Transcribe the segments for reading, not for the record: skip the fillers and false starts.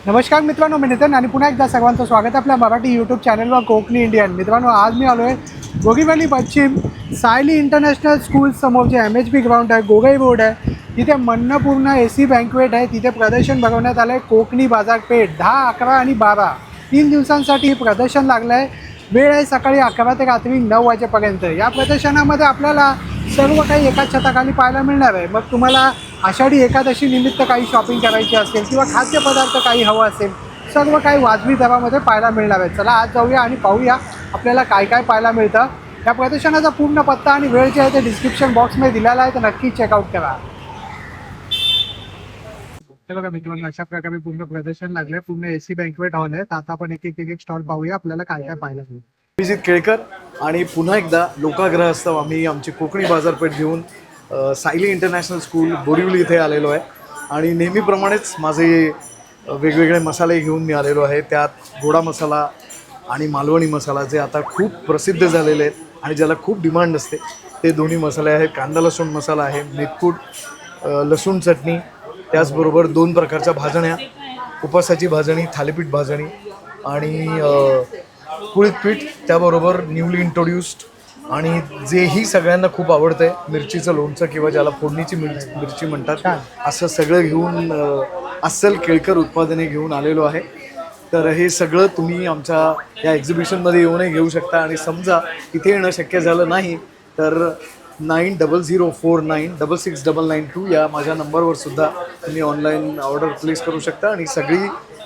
नमस्कार मित्रांनो, मी नितीन आणि पुन्हा एकदा सर्वांचं स्वागत आहे आपल्या मराठी यूट्यूब चॅनलवर कोकणी इंडियन. मित्रांनो, आज मी आलो आहे बोरीवली पश्चिम सायली इंटरनॅशनल स्कूल समोर जे MHP ग्राउंड आहे, गोगई रोड आहे, तिथे मन्नपूर्ण AC बँकवेट आहे. तिथे प्रदर्शन भरवण्यात आलं आहे. कोकणी बाजारपेठ 10, 11 आणि 12 3 दिवसांसाठी हे प्रदर्शन लागलं आहे. वेळ आहे सकाळी 11 ते रात्री 9 वाजेपर्यंत. या प्रदर्शनामध्ये आपल्याला सर्व काही एकाच छताखाली पाहायला मिळणार आहे. मग तुम्हाला आषाढी एकादशी निमित्त काही शॉपिंग करायची असेल किंवा खाद्यपदार्थ काही हवं असेल, सर्व काही वाजवी दरामध्ये पाहायला मिळणार आहे. चला आज जाऊया आणि पाहूया आपल्याला काय काय पाहायला मिळतं. या प्रदर्शनाचा पूर्ण पत्ता आणि वेळ जे आहे ते डिस्क्रिप्शन बॉक्समध्ये दिलेला आहे, तर नक्की चेकआउट करा. हे बघा मित्रांनो, अशा प्रकारे पूर्ण प्रदर्शन लागले. पूर्ण AC बँकवेट हॉल आहे. तर आता आपण एक एक स्टॉल पाहूया, आपल्याला काय काय पाहायला मिळेल. अभिजित केळकर आणि पुन्हा एकदा लोकाग्रहास्तव आम्ही आमची कोकणी बाजारपेठ घेऊन सायली इंटरनॅशनल स्कूल बोरिवली इथे आलेलो आहे. आणि नेहमीप्रमाणेच माझे वेगवेगळे मसाले घेऊन मी आलेलो आहे. त्यात गोडा मसाला आणि मालवणी मसाला जे आता खूप प्रसिद्ध झालेले आहेत आणि ज्याला खूप डिमांड असते, ते दोन्ही मसाले आहेत. कांदा लसूण मसाला आहे, मेथकूट, लसूण चटणी, त्याचबरोबर 2 प्रकारच्या भाजण्या, उपासाची भाजणी, थालीपीठ भाजणी आणि कुळीत पीठ, त्याबरोबर न्यूली इंट्रोड्यूस्ड आणि जेही सगळ्यांना खूप आवडतं आहे मिरचीचं लोणचं किंवा ज्याला फोडणीची मिरची म्हणतात, असं सगळं घेऊन अस्सल केळकर उत्पादने घेऊन आलेलो आहे. तर हे सगळं तुम्ही आमच्या या एक्झिबिशनमध्ये येऊनही घेऊ शकता. आणि समजा इथे येणं शक्य झालं नाही तर 9004966992 या माझ्या नंबरवर सुद्धा तुम्ही ऑनलाईन ऑर्डर प्लेस करू शकता आणि सगळी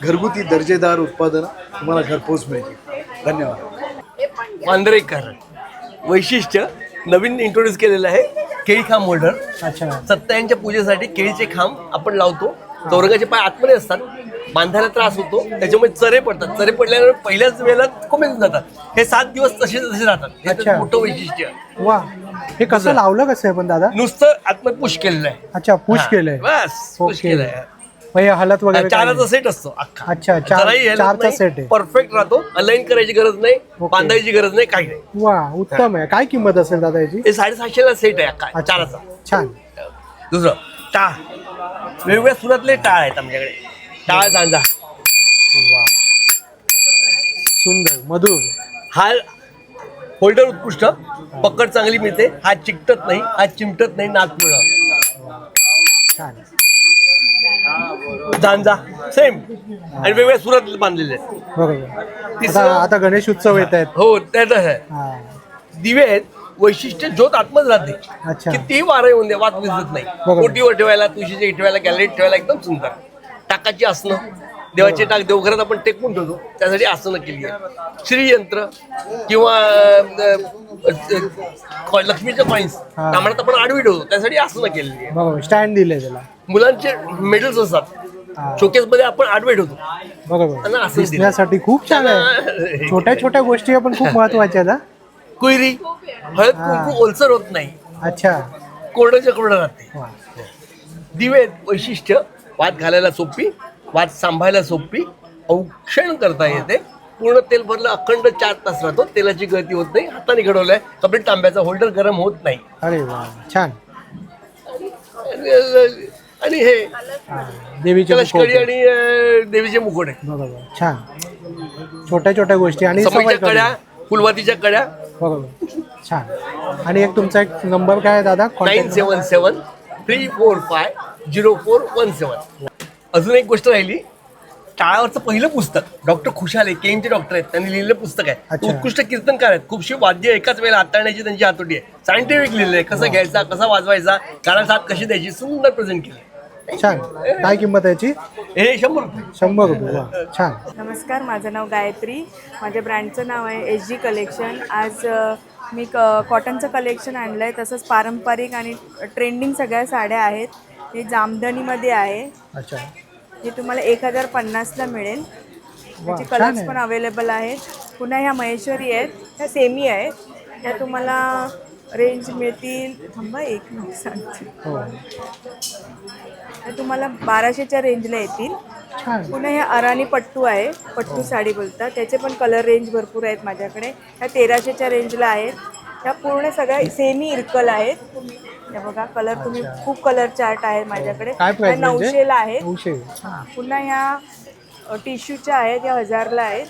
घरगुती दर्जेदार उत्पादनं तुम्हाला घरपोच मिळतील. धन्यवाद. मांजरेकर वैशिष्ट्य नवीन इंट्रोड्यूस केलेलं आहे. केळी खांब होल्डर. अच्छा. सत्यायांच्या पूजेसाठी केळीचे खांब आपण लावतो. चौरंगाचे पाय आतमध्ये असतात, बांधायला त्रास होतो, त्याच्यामुळे चरे पडतात. चरे पडल्यावर पहिल्याच वेळेला कोमेजून जातात. हे 7 दिवस तसे राहतात. हे त्याचं मोठं वैशिष्ट्य. वा, हे कसं लावलं कसं आहे पण दादा? नुसतं आतमध्ये पुश केलेलं आहे. अच्छा, पुश केलंय. बस पुश केलंय. मग हे हलत वगैरे काय चाराचा सेट असतो अख्खा. अच्छा, चारचा सेट आहे. परफेक्ट राहतो. अलाइन करायची गरज नाही, बांधायची गरज नाही, काही नाही. वा, उत्तम आहे. काय किंमत असेल दादा याची? हे 750ला सेट आहे अख्खा चाराचा. छान. दुसरं टाळ. वेगवेगळ्या सुरातले टाळ आहेत आमच्याकडे. टाळ झांजा. वा, सुंदर, मधुर. हा होल्डर उत्कृष्ट, पकड चांगली मिळते, हात चिकटत नाही, हात चिमटत नाही, नाक पिळत. छान. झांजा सेम आणि वेगवेगळ्या सुरात बांधलेले आहेत. बरोबर. आता गणेश उत्सव येत आहेत. हो, त्यात आहे. हा. दिवे आहेत. वैशिष्ट्य ज्योत आतमध्ये राहते. अच्छा. कितीही वारं येऊन दे, वाद विजत नाही. बरोबर. ओटीवर ठेवायला, तुळशीच्या ठेवायला, गॅलरीत ठेवायला एकदम सुंदर. टाकाची आसनं, देवाचे टाक देवघरात आपण टेकून ठेवतो, त्यासाठी आसनं केली आहे. श्रीयंत्र किंवा लक्ष्मीच्या कॉइन्स त्यामुळे आपण आडवी ठेवतो, त्यासाठी आसनं केलेली आहे. बरोबर, स्टँड दिले त्याला. मुलांचे मेडल्स असतात, शोकेस मध्ये आपण आडवे ठेवतो. बरोबर, त्यांना असं दिसण्यासाठी खूप छान आहे. छोट्या छोट्या गोष्टी पण खूप महत्वाच्या आहेत. कुयरी, हळद कुंकू ओलसर होत नाही. अच्छा. कोरड्याच्या कोरडं राहते. वा. दिवे वैशिष्ट्य, वात घालायला सोपी, वात सांभाळायला सोपी, औक्षण करता येते. पूर्ण तेल भरलं अखंड 4 तास राहतो. तेलाची गळती होत नाही. हाताने घडवलंय. कपडे तांब्याचा होल्डर गरम होत नाही. अरे वा, छान. आणि हे देवीचे लष्करी आणि देवीचे मुखोटे. बरोबर, छान. छोट्या छोट्या गोष्टी आणि समईच्या कड्या, फुलवातीच्या कड्या. बरोबर, छान. आणि एक तुमचा एक नंबर काय आहे दादा? 9773450417. अजून एक गोष्ट राहिली. टाळावरचं पहिलं पुस्तक डॉक्टर खुशाले, केमचे डॉक्टर आहेत, त्यांनी लिहिलेलं पुस्तक आहे. अच्छा. उत्कृष्ट कीर्तनकार आहेत. खूपशी वाद्य एकाच वेळेला हाताळण्याची त्यांची हातोटी आहे. सायंटिफिक लिहिलेलं आहे. कसं घ्यायचा, कसा वाजवायचा, कानाला साथ कशी द्यायची, सुंदर प्रेझेंट केलं. छान. काय किंमत आहे याची? हे 100 रुपये. 100 रुपये. वा, छान. नमस्कार, माझं नाव गायत्री. माझ्या ब्रँडचं नाव आहे SG कलेक्शन. आज मी कॉटनचं कलेक्शन आणलं आहे. तसंच पारंपरिक आणि ट्रेंडिंग सगळ्या साड्या आहेत. हे जामदानीमध्ये आहे. अच्छा. हे तुम्हाला 1050ला मिळेल. त्याचे छान कलर्स आहे. पण अवेलेबल आहेत. पुन्हा ह्या महेश्वरी आहेत, ह्या सेमी आहेत. त्या तुम्हाला रेंज मिळतील, थांबा एक मिनिट सांगते, हो, त्या तुम्हाला 1200च्या रेंजला येतील. छान. पुन्हा हे अराणी पट्टू आहे, पट्टू साडी बोलतात. त्याचे पण कलर रेंज भरपूर आहेत माझ्याकडे. ह्या 1300च्या रेंजला आहेत. ह्या पूर्ण सगळ्या सेमी इरकल आहेत. हे बघा कलर, तुम्ही खूप कलर चार्ट आहे माझ्याकडे. काय प्राइस? 900ला आहे. 900. पुन्हा ह्या टिश्यूच्या आहेत, या 1000ला आहेत.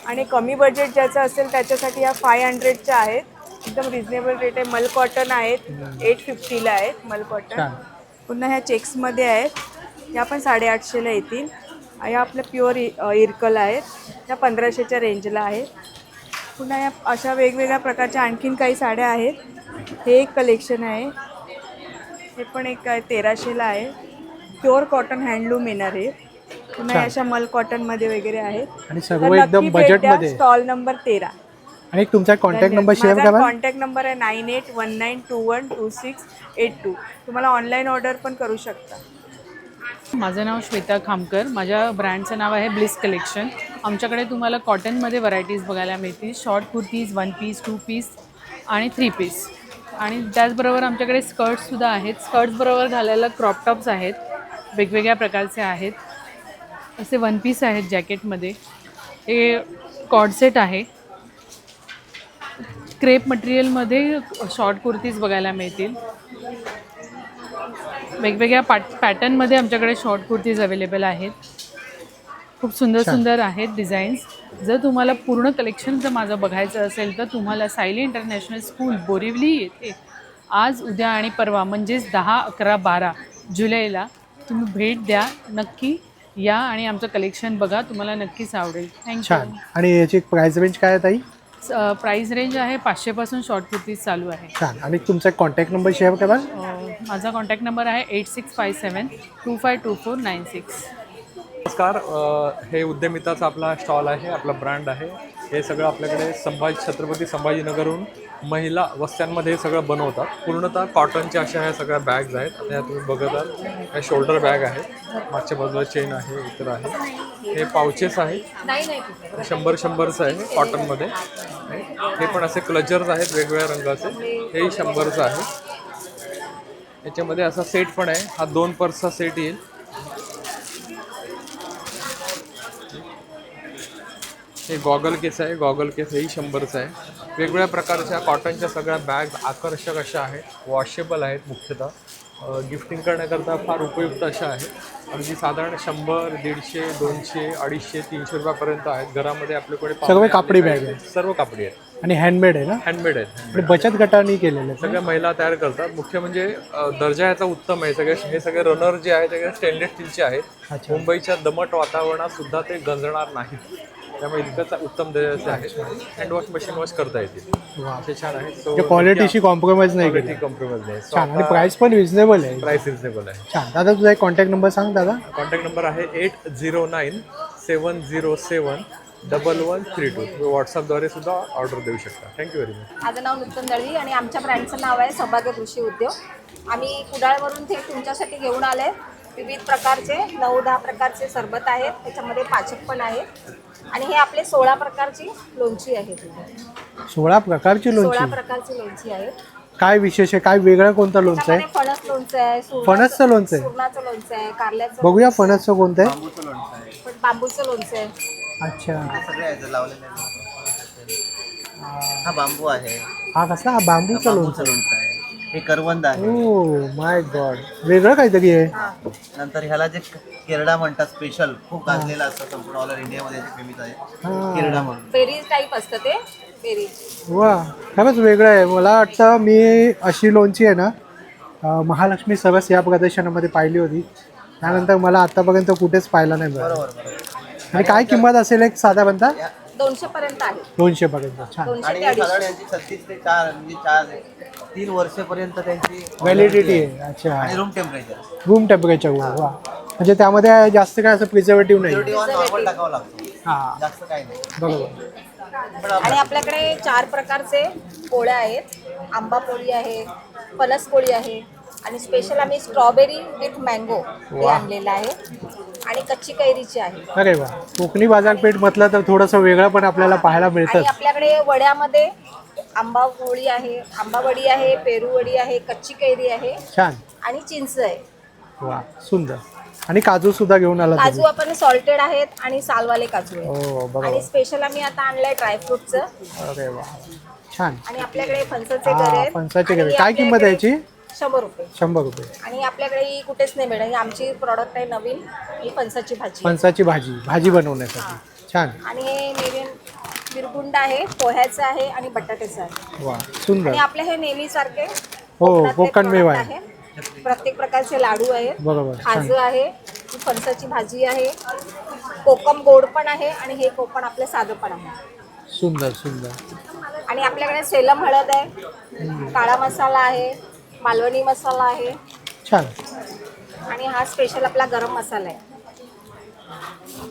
आणि कमी बजेट ज्याचं असेल त्याच्यासाठी या 500च्या आहेत. एकदम रिजनेबल रेट आहे. मल कॉटन आहेत, 850ला आहेत मल कॉटन. पुन्हा ह्या चेक्समध्ये आहेत, ह्या पण 850ला येतील. ह्या आपल्या प्युअर इरकल आहेत, त्या 1500च्या रेंजला आहेत. पुन्हा या अशा वेगवेगळ्या प्रकारच्या आणखीन काही साड्या आहेत. हे एक कलेक्शन आहे, हे पण एक 1300ला आहे. प्युअर कॉटन हँडलूम येणार आहे. पुन्हा अशा मल कॉटनमध्ये वगैरे आहेत. आणि सर्व एकदम बजेटमध्ये. Stall number 13. आणि तुमचा कॉन्टॅक्ट नंबर शेअर करा. कॉन्टॅक्ट नंबर आहे 9819212682. तुम्हाला ऑनलाईन ऑर्डर पण करू शकता. माझं नाव श्वेता खामकर. माझ्या ब्रँडचं नाव आहे ब्लिस कलेक्शन. आमच्याकडे तुम्हाला कॉटनमध्ये व्हरायटीज बघायला मिळतील. शॉर्ट कुर्तीज, 1 पीस, 2 पीस आणि 3 पीस. आणि त्याचबरोबर आमच्याकडे स्कर्ट्ससुद्धा आहेत. स्कर्ट्सबरोबर घालायला क्रॉप टॉप्स आहेत, वेगवेगळ्या प्रकारचे आहेत. असे 1 पीस आहेत जॅकेटमध्ये. हे कॉर्डसेट आहे. क्रेप मटेरियलमध्ये शॉर्ट कुर्तीज बघायला मिळतील. वेगवेगळ्या पॅटर्नमध्ये आमच्याकडे शॉर्ट कुर्तीज अवेलेबल आहेत. खूप सुंदर सुंदर आहेत डिझाईन्स. जर तुम्हाला पूर्ण कलेक्शन जर माझं बघायचं असेल तर तुम्हाला सायली इंटरनॅशनल स्कूल बोरिवली येथे आज, उद्या आणि परवा म्हणजेच 10, 11, 12 जुलैला तुम्ही भेट द्या. नक्की या आणि आमचं कलेक्शन बघा, तुम्हाला नक्कीच आवडेल. थँक्यू. आणि याची प्राइस रेंज काय आहे ताई? प्राईस रेंज आहे 500 पासून शॉर्ट कुर्तीज चालू आहे. छान. आणि तुमचा कॉन्टॅक्ट नंबर शेअर करा. माझा कॉन्टॅक्ट नंबर आहे 8657252496. नमस्कार. हे उद्यमिताचा आपला स्टॉल आहे, आपला ब्रँड आहे. हे सगळं आपल्याकडे छत्रपती संभाजीनगरहून महिला वस्त्यांमध्ये हे सगळं बनवतात. पूर्णतः कॉटनच्या अशा ह्या सगळ्या बॅग्स आहेत. आता तुम्ही बघत आहात, ह्या शोल्डर बॅग आहेत, मागच्या बाजूला चेन आहे, इतर आहे. हे पाउचेस आहेत, 100-100चं आहे कॉटनमध्ये. हे पण असे क्लचर्स आहेत वेगवेगळ्या रंगाचे, हेही 100चं आहे. याच्यामध्ये असा सेट पण आहे, हा 2 पर्सचा सेट येईल. हे गॉगल केस आहे, गॉगल केस हेही 100चं आहे. वेगवेगळ्या प्रकारच्या कॉटनच्या सगळ्या बॅग आकर्षक अशा आहेत, वॉशेबल आहेत. मुख्यतः गिफ्टिंग करण्याकरता फार उपयुक्त अशा आहेत. अगदी साधारण 100, 150, 200, 250, 300 रुपयापर्यंत आहेत. घरामध्ये आपल्याकडे सर्व कापडी बॅग आहेत. सर्व कापडी आहेत. आणि हँडमेड आहे ना? हँडमेड आहेत. आणि बचत गटाने केलेले सगळ्या महिला तयार करतात. मुख्य म्हणजे दर्जा याचा उत्तम आहे. हे सगळे रनर जे आहेत ते स्टेनलेस स्टीलचे आहेत. मुंबईच्या दमट वातावरणात सुद्धा ते गंजणार नाहीत, त्यामुळे इतकंच उत्तम दर्जाचे आहेत. हँड वॉश, मशीन वॉश करता येतील. असे छान आहेत. क्वालिटीशी कॉम्प्रोमाइज नाही केली. कॉम्प्रोमाइज नाही. छान. आणि प्राइस पण रिजनेबल आहे. प्राइस रिजनेबल आहे. छान. दादा तुझा एक कॉन्टॅक्ट नंबर सांग दादा. कॉन्टॅक्ट नंबर आहे 8097071132. तुम्ही व्हॉट्सअपद्वारे सुद्धा ऑर्डर देऊ शकता. Thank you very much. माझं नाव नूतन दळवी आणि आमच्या ब्रँडचं नाव आहे सौभाग्य कृषी उद्योग. आम्ही कुडाळवरून थेट तुमच्यासाठी घेऊन आले विविध प्रकारचे 9-10 प्रकारचे सरबत आहेत. त्याच्यामध्ये पाचक पण आहेत. आणि हे आपले 16 प्रकारची लोणची आहे. 16 प्रकारची 16 लोणची. प्रकारची लोणची आहे. काय विशेष आहे? काय वेगळं कोणतं लोणचं आहे? त्याच्यामध्ये फणस लोणचं आहे, फणसचं लोणचं आहे. सुरणाचं लोणचं आहे, कारल्याचं बघूया फणसचं कोणतं आहे. बांबूचं लोणचं आहे. अच्छा. हा बांबू आहे. हा कसला? हा बांबूचं लोणचं. लोणचं आहे. हे करवंद आहे. Oh my God. वेगळं काहीतरी आहे. नंतर ह्याला जे केरडा म्हणतात, स्पेशल खूप गाजलेला असतं संपूर्ण ऑल इंडियामध्ये फेमस आहे केरडा म्हणून. पेरी टाईप असतं ते पेरी. वा, खरंच वेगळं आहे. मला वाटतं मी अशी लोणची आहे ना महालक्ष्मी सरस या प्रदर्शनामध्ये पाहिली होती. त्यानंतर मला आतापर्यंत कुठेच पाहिला नाही मिळालं. आणि काय किंमत असेल एक साधारणतः? 200 पर्यंत आहे. 200 पर्यंत. छान. 200 आणि ते 250. साधारण यांची 36 ते 4 म्हणजे 3 वर्षापर्यंत त्यांची व्हॅलिडिटी आहे. अच्छा. आणि रूम टेम्परेचर रूम टेम्परेचर. वा. म्हणजे त्यामध्ये जास्त काय असं प्रिझर्वेटिव्ह नाही. नॉर्मल टाकावं लागतो, हां, जास्त काही नाही. बरोबर. आणि आपल्याकडे 4 प्रकारचे पोळ्या आहेत. आंबा पोळी आहे, फणस पोळी आहे आणि स्पेशल आम्ही स्ट्रॉबेरी विथ मँगो हे आणलेलं आहे आणि कच्ची कैरीची आहे. अरे वा. कोकणी बाजारपेठ म्हटलं तर थोडंसं वेगळं पण आपल्याला पाहायला मिळतं. आणि आपल्याकडे वड्यामध्ये आंबा पोळी आहे, आंबा वडी आहे, पेरू वडी आहे, कच्ची कैरी आहे छान. आणि चिंच आहे. वा, सुंदर. आणि काजू सुद्धा घेऊन आला काजू आपण सॉल्टेड आहेत आणि सालवाले काजू आहेत. हो, बरोबर. आणि स्पेशल आम्ही आता आणलंय ड्रायफ्रूटचं. अरे वा, छान. आणि आपल्याकडे फणसाचे हा, गरे आहेत. फणसाचे गरे. आणि काय किंमत आहे याची? 100 रुपये. 100 रुपये. आणि आपल्याकडे ही कुठेच नाही मिळत. ही आमची प्रॉडक्ट आहे नवीन, ही फणसाची भाजी. फणसाची भाजी बनवण्यासाठी. छान. आणि हे नवीन मिरगुंड आहे, पोह्याचं आहे आणि बटाट्याचं आहे. वा सुंदर. आणि आपले हे नेहमीसारखे हो कोकणातले कोकण मेवा product आहे. प्रत्येक प्रकारचे लाडू आहेत, बरोबर. खाजं आहे, ही फणसाची भाजी आहे, कोकम गोड पण आहे आणि हे कोकण आपलं साधं पण आहे. सुंदर सुंदर. आणि आपल्याकडे सेलम हळद आहे, काळा मसाला आहे, मालवणी मसाला आहे छान. आणि हा स्पेशल आपला गरम मसाला आहे.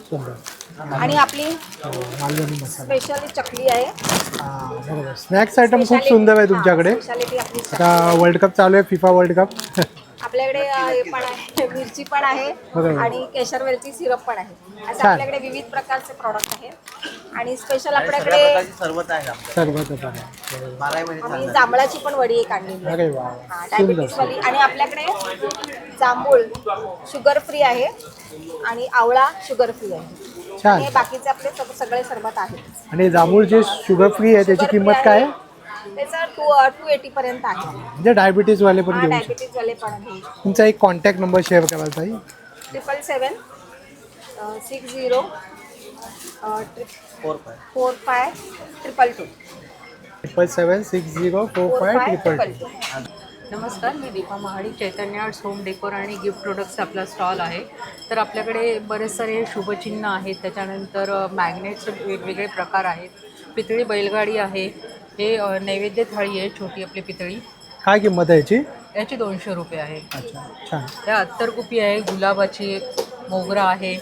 सुंदर. आणि आपली मालवणी मसाला. स्पेशल चकली आहे. बरोबर. स्नॅक्स आयटम खूप सुंदर आहे तुमच्याकडे. स्पेशालिटी आपली आता वर्ल्ड कप चालू आहे, फिफा वर्ल्ड कप. आपल्याकडे हे पण आहे, मिरची पण आहे बरोबर. आणि केशरवेलची सिरप पण आहे. असं छान. आपल्याकडे विविध प्रकारचे प्रॉडक्ट आहेत. आणि स्पेशल आणि सगळ्या आपल्याकडे प्रकारची सरबत आहे आमच्याकडे. सर्वात बरं. 12 महिने आम्ही चालणार. जांभळाची पण वडी एक आणलेली आहे. अरे वा. डायबिटीस वाली. आणि आपल्याकडे जांभूळ शुगर फ्री आहे आणि आवळा शुगर फ्री आहे. छान. आणि बाकीचे आपले सगळे सरबत आहेत. आणि जांभूळ जे शुगर फ्री आहे त्याची Sugar free किंमत काय आहे? त्याचा 280 पर्यंत आहे. म्हणजे डायबिटीज वाले पण घेऊ शकतो. डायबिटीस वाले पण घेऊ शकतो. तुमचा एक कॉन्टॅक्ट नंबर शेअर कराल ताई? 777 60 45 222. 776045222. नमस्कार, मी दीपा महाडिक. चैतन्य आर्ट्स होम डेकोर आणि गिफ्ट प्रोडक्ट्स आपला स्टॉल आहे. तर आपल्याकडे बरेच सारे शुभचिन्ह आहेत, त्याच्यानंतर मॅग्नेट्स वेगवेगळे प्रकार आहेत, पितळी बैलगाडी आहे, हे नैवेद्य थाळी आहे छोटी आपली पितळी, काय किंमत आहे याची? याची 200 रुपये आहे. अच्छा छान. त्या अत्तरकुपी आहे, गुलाबाची, मोगरा आहे,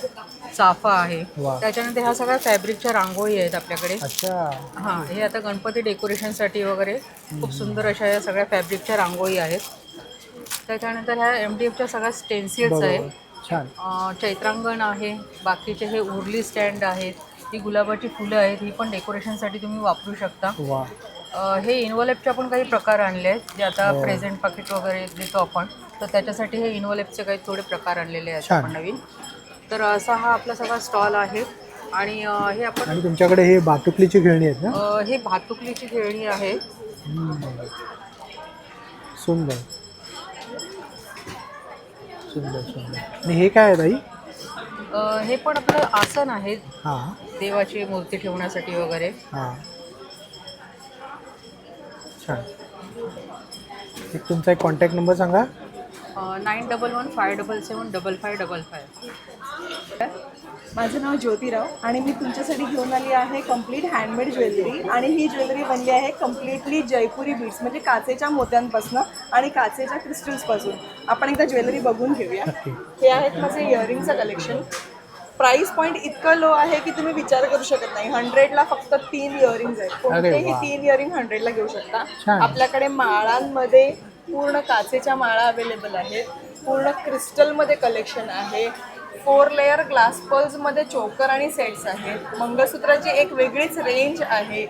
चाफा आहे. वा. त्याच्यानंतर ह्या सगळ्या फॅब्रिकच्या रांगोळी आहेत आपल्याकडे. अच्छा. हां, हे आता गणपती डेकोरेशनसाठी वगैरे खूप सुंदर अशा या सगळ्या फॅब्रिकच्या रांगोळी आहेत. त्याच्यानंतर ह्या MDFच्या सगळ्या स्टेन्सिल्स आहे. छान. चैत्रांगण आहे, बाकीचे हे उरली स्टँड आहेत, ही गुलाबाची फुलं आहेत, ही पण डेकोरेशनसाठी तुम्ही वापरू शकता. वा. हे इन्व्हॉलेपचे पण काही प्रकार आणले आहेत, जे आता प्रेझेंट पाकिट वगैरे देतो आपण, तर त्याच्यासाठी हे इन्व्हॉलेपचे काही थोडे प्रकार आणलेले आहेत छान. आपण नवीन. तर असा हा आपला सगळा स्टॉल आहे. आणि हे आपण आणि तुमच्याकडे हे भातुकलीची खेळणी आहेत ना? हे भातुकलीची खेळणी आहे. सुंदर सुंदर सुंदर. आणि हे काय आहे ताई? हे पण आपलं आसन आहे, हां देवाची मूर्ती ठेवण्यासाठी वगैरे. हां छान. एक तुमचा एक कॉन्टॅक्ट नंबर सांगा. 9115775555. माझं नाव ज्योतिराव आणि मी तुमच्यासाठी घेऊन आली आहे कंप्लीट हँडमेड ज्वेलरी. आणि ही ज्वेलरी बनली आहे कम्प्लिटली जयपुरी बीड्स, म्हणजे काचेच्या मोत्यांपासून आणि काचेच्या क्रिस्टल्सपासून. आपण एकदा ज्वेलरी बघून घेऊया. हे आहेत माझे इयरिंगचं कलेक्शन. प्राइस पॉईंट इतकं लो आहे की तुम्ही विचार करू शकत नाही. 100ला फक्त 3 इयरिंग्ज आहेत. कोणतेही 3 इयरिंग 100ला घेऊ शकता. आपल्याकडे माळांमध्ये पूर्ण काचेच्या माळा अवेलेबल आहेत, पूर्ण क्रिस्टलमध्ये कलेक्शन आहे, 4 लेअर ग्लास पर्ल्समध्ये चोकर आणि सेट्स आहेत, मंगळसूत्राची एक वेगळीच रेंज आहे,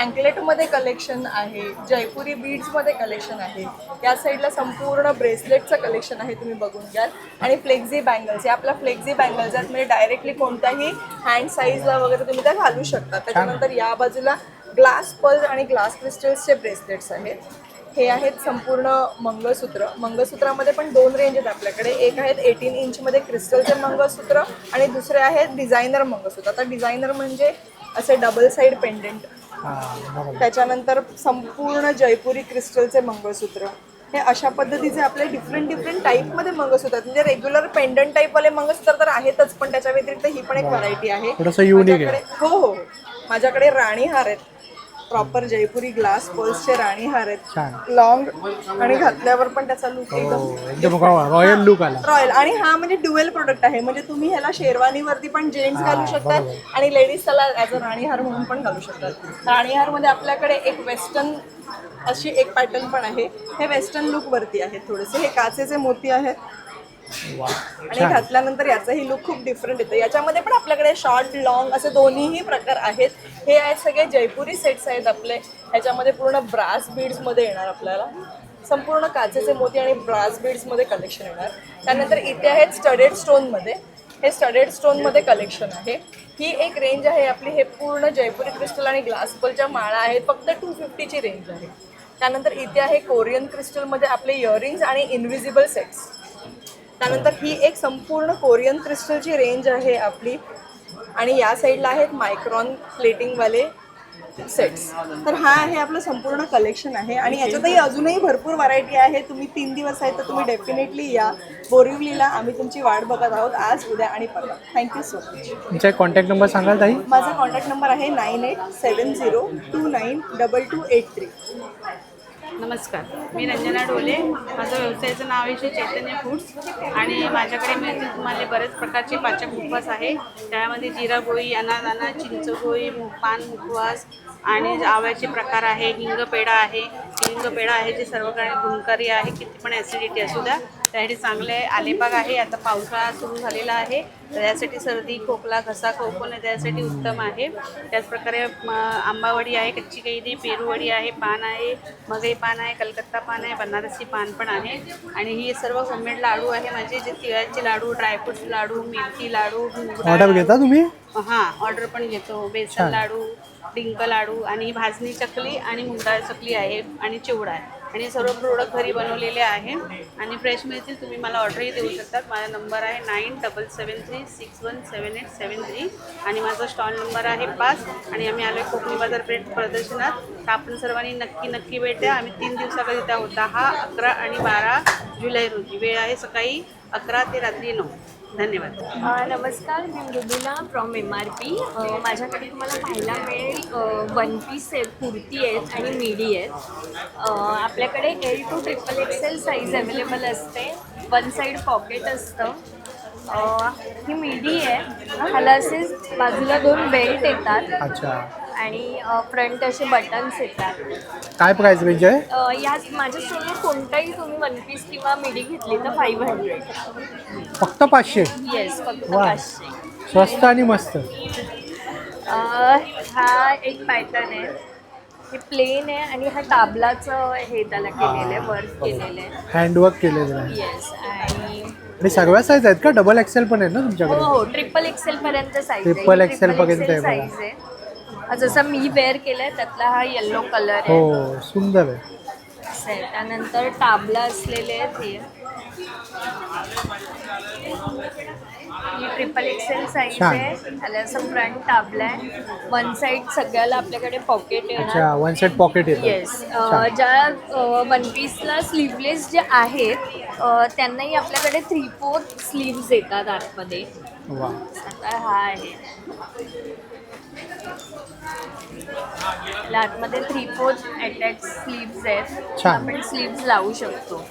अँकलेटमध्ये कलेक्शन आहे, जयपुरी बीड्समध्ये कलेक्शन आहे, या साईडला संपूर्ण ब्रेसलेटचं कलेक्शन आहे, तुम्ही बघून घ्याल. आणि फ्लेक्झी बँगल्स, हे आपला फ्लेक्झी बँगल्स आहेत, म्हणजे डायरेक्टली कोणत्याही हँड साईजला वगैरे तुम्ही त्या घालू शकता. त्याच्यानंतर या बाजूला ग्लास पर्ल्स आणि ग्लास क्रिस्टल्सचे ब्रेसलेट्स आहेत. हे आहेत संपूर्ण मंगळसूत्र. मंगळसूत्रामध्ये पण 2 रेंज आहेत आपल्याकडे. एक आहेत 18 इंचमध्ये क्रिस्टलचे मंगळसूत्र आणि दुसरे आहेत डिझायनर मंगळसूत्र. आता डिझायनर म्हणजे असे डबल साईड पेंडेंट. त्याच्यानंतर संपूर्ण जयपुरी क्रिस्टलचे मंगळसूत्र. हे अशा पद्धतीचे आपले डिफरंट टाईपमध्ये मंगळसूत्र आहेत. म्हणजे रेग्युलर पेंडंट टाईपवाले मंगळसूत्र तर आहेतच, पण त्याच्या व्यतिरिक्त ही पण एक व्हरायटी आहे. हो, माझ्याकडे राणीहार आहेत, प्रॉपर जयपुरी ग्लास पर्ल्सचे राणीहार आहेत, लॉंग, आणि घातल्यावर पण त्याचा लुक एकदम रॉयल लुक आला. रॉयल. आणि हा म्हणजे ड्युएल प्रोडक्ट आहे, म्हणजे तुम्ही ह्याला शेरवानीवरती पण जेंट्स घालू शकतात आणि लेडीज त्याला ॲज अ राणीहार म्हणून पण घालू शकतात. राणीहारमध्ये आपल्याकडे एक वेस्टर्न अशी एक पॅटर्न पण आहे. हे वेस्टर्न लुकवरती आहेत थोडेसे. हे काचेचे मोती आहेत आणि घातल्यानंतर याचाही लुक खूप डिफरंट येतं. याच्यामध्ये पण आपल्याकडे शॉर्ट लॉंग असे दोन्हीही प्रकार आहेत. हे आहेत सगळे जयपुरी सेट्स आहेत आपले. ह्याच्यामध्ये पूर्ण ब्रास बीड्समध्ये येणार आपल्याला, संपूर्ण काचेचे मोती आणि ब्रास बीड्समध्ये कलेक्शन येणार. त्यानंतर इथे आहेत स्टडेड स्टोनमध्ये. हे स्टडेड स्टोनमध्ये कलेक्शन आहे. ही एक रेंज आहे आपली. हे पूर्ण जयपुरी क्रिस्टल आणि ग्लास पर्लच्या माळा आहेत. फक्त 250ची रेंज आहे. त्यानंतर इथे आहे कोरियन क्रिस्टलमध्ये आपले इयरिंग्स आणि इनविजिबल सेट्स. त्यानंतर ही एक संपूर्ण कोरियन क्रिस्टलची रेंज आहे आपली. आणि या साईडला आहेत मायक्रॉन प्लेटिंगवाले सेट्स. तर हा आहे आपलं संपूर्ण कलेक्शन आहे. आणि याच्यातही अजूनही भरपूर व्हरायटी आहे. तुम्ही 3 दिवस आहे तर तुम्ही डेफिनेटली या बोरिवलीला. आम्ही तुमची वाट बघत आहोत आज, उद्या आणि परवा. Thank you so much. तुमचा कॉन्टॅक्ट नंबर सांगाल ताई? माझा कॉन्टॅक्ट नंबर आहे 9870292283. नमस्कार, मी रंजना डोले. माझं व्यवसायाचं नाव आहे श्री चैतन्य फूड्स आणि माझ्याकडे मिळतील तुम्हाला बरेच प्रकारचे पाचक मुखवास आहे. त्यामध्ये जिरा गोळी, अनादाना, चिंचगोळी, पान मुखवास आणि आव्याचे प्रकार आहे. हिंग पेढा आहे. हिंग पेढा आहे जे सर्व काही गुणकारी आहे. किती पण ॲसिडिटी असू द्या त्यासाठी चांगले आहे. आलेबाग आहे. आता पावसाळा सुरू झालेला आहे तर यासाठी सर्दी, खोकला, घसा खोकणे त्यासाठी उत्तम आहे. त्याचप्रकारे आंबावडी आहे, कच्ची कैरी, पेरूवडी आहे, पान आहे, मगई पान आहे, कलकत्ता पान आहे, बनारसी पान पण आहे. आणि ही सर्व होममेड लाडू आहे माझे, जे तिळाचे लाडू, ड्रायफ्रूट्स लाडू, मेथी लाडू, ऑर्डर घेता तुम्ही? हां, ऑर्डर पण घेतो. बेसन लाडू, डिंक लाडू आणि भाजणी चकली आणि मुंगाळ चकली आहे आणि चिवडा आहे. आणि सर्व प्रोडक्ट घरी बनवलेले आहे आणि फ्रेश मिळतील. तुम्ही मला ऑर्डरही देऊ शकतात. माझा नंबर आहे 9773617873 आणि माझा स्टॉल नंबर आहे 5. आणि आम्ही आलो आहे कोकणी बाजारपेठ प्रदर्शनात. तर आपण सर्वांनी नक्की भेट द्या. आम्ही 3 दिवसाकरिता इथे आहोत, 10, 11 आणि 12 जुलै रोजी. वेळ आहे सकाळी 11 ते रात्री 9. धन्यवाद. नमस्कार, मी मृदुला फ्रॉम MRP. माझ्याकडे तुम्हाला पाहायला मिळेल 1 पीस आहेत, कुर्ती आहेत आणि मिडी आहेत. आपल्याकडे L to XXL size available असते. 1 साईड पॉकेट असतं. ही मिडी आहे. ह्याला असे बाजूला 2 बेल्ट येतात. अच्छा. आणि फ्रंट असे बटन्स येतात. काय प्राइस रेंज आहे? यात माझ्या स्टोरवर कोणताही तुम्ही 1 पीस किंवा मिडी घेतली तर 500. फक्त 500? येस, फक्त वा. 500. स्वस्त आणि मस्त. हा एक पॅटर्न आहे. हे प्लेन आहे आणि हा टाबलाचं हे त्याला केलेलं आहे, वर्क केलेलं आहे. हँडवर्क केलेलं आहे. येस. आणि सगळ्या साईज आहेत का? डबल एक्सेल पण आहे ना तुमच्याकडे? हो, XXL पर्यंत साईज आहे. ट्रिपल एक्सेल पर्यंत आहे बघा. साईज आहे. जसं मी वेअर केलंय त्यातला हा येल्लो कलर आहे. हो, सुंदर आहे. त्यानंतर टाबला असलेले आहेत हे. ही XXL साईज आहे. त्याला असं फ्रंट टाबला आहे. 1 साईड सगळ्याला आपल्याकडे पॉकेट अच्छा, येणार. 1 साईड पॉकेट येतं. येस. ज्या 1 पीसला स्लीवलेस जे आहेत त्यांनाही आपल्याकडे 3/4 स्लीव्ज येतात आतमध्ये. वा. आता हा आहे. आतमध्ये 3/4 अटॅच स्लीव्ज आहेत. छान. आपण स्लीव्ज लावू शकतो.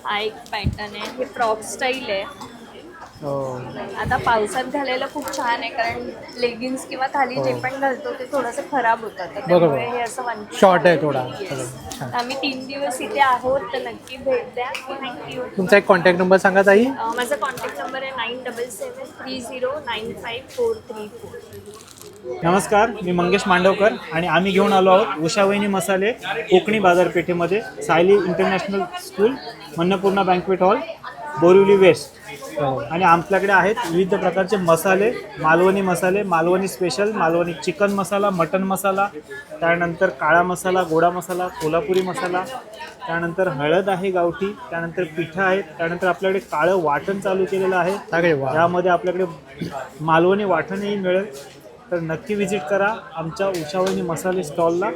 हा एक पॅटर्न आहे. हे फ्रॉक स्टाईल आहे. आता पावसात घालायला खूप छान आहे कारण लेगिन्स किंवा खाली जे पण घालतो ते थोडंसं खराब होतं. तर त्यामुळे हे असं शॉर्ट आहे थोडा. आम्ही 3 दिवस इथे आहोत तर नक्की भेट द्या. थँक्यू. तुमचा एक कॉन्टॅक्ट नंबर सांगा ताई? माझा कॉन्टॅक्ट नंबर आहे 9773095434. नमस्कार, मी मंगेश मांडवकर आणि आम्ही घेऊन आलो आहोत उषावहिनी मसाले कोकणी बाजारपेठेमध्ये. Sayali international school, Annapurna banquet hall, Borivali west. आणि आपल्याकडे आहेत विविध प्रकारचे मसाले, Malvani special, Malvani chicken masala, mutton masala, त्यानंतर काळा मसाला, गोडा मसाला, कोल्हापुरी मसाला, त्यानंतर हळद आहे गावठी, त्यानंतर पिठं आहेत, त्यानंतर आपल्याकडे काळं वाटण चालू केलेलं आहे. त्यामध्ये आपल्याकडे मालवणी वाटणही मिळेल. तर नक्की विजिट करा आमच्या उषावहिनी मसाले स्टॉलला.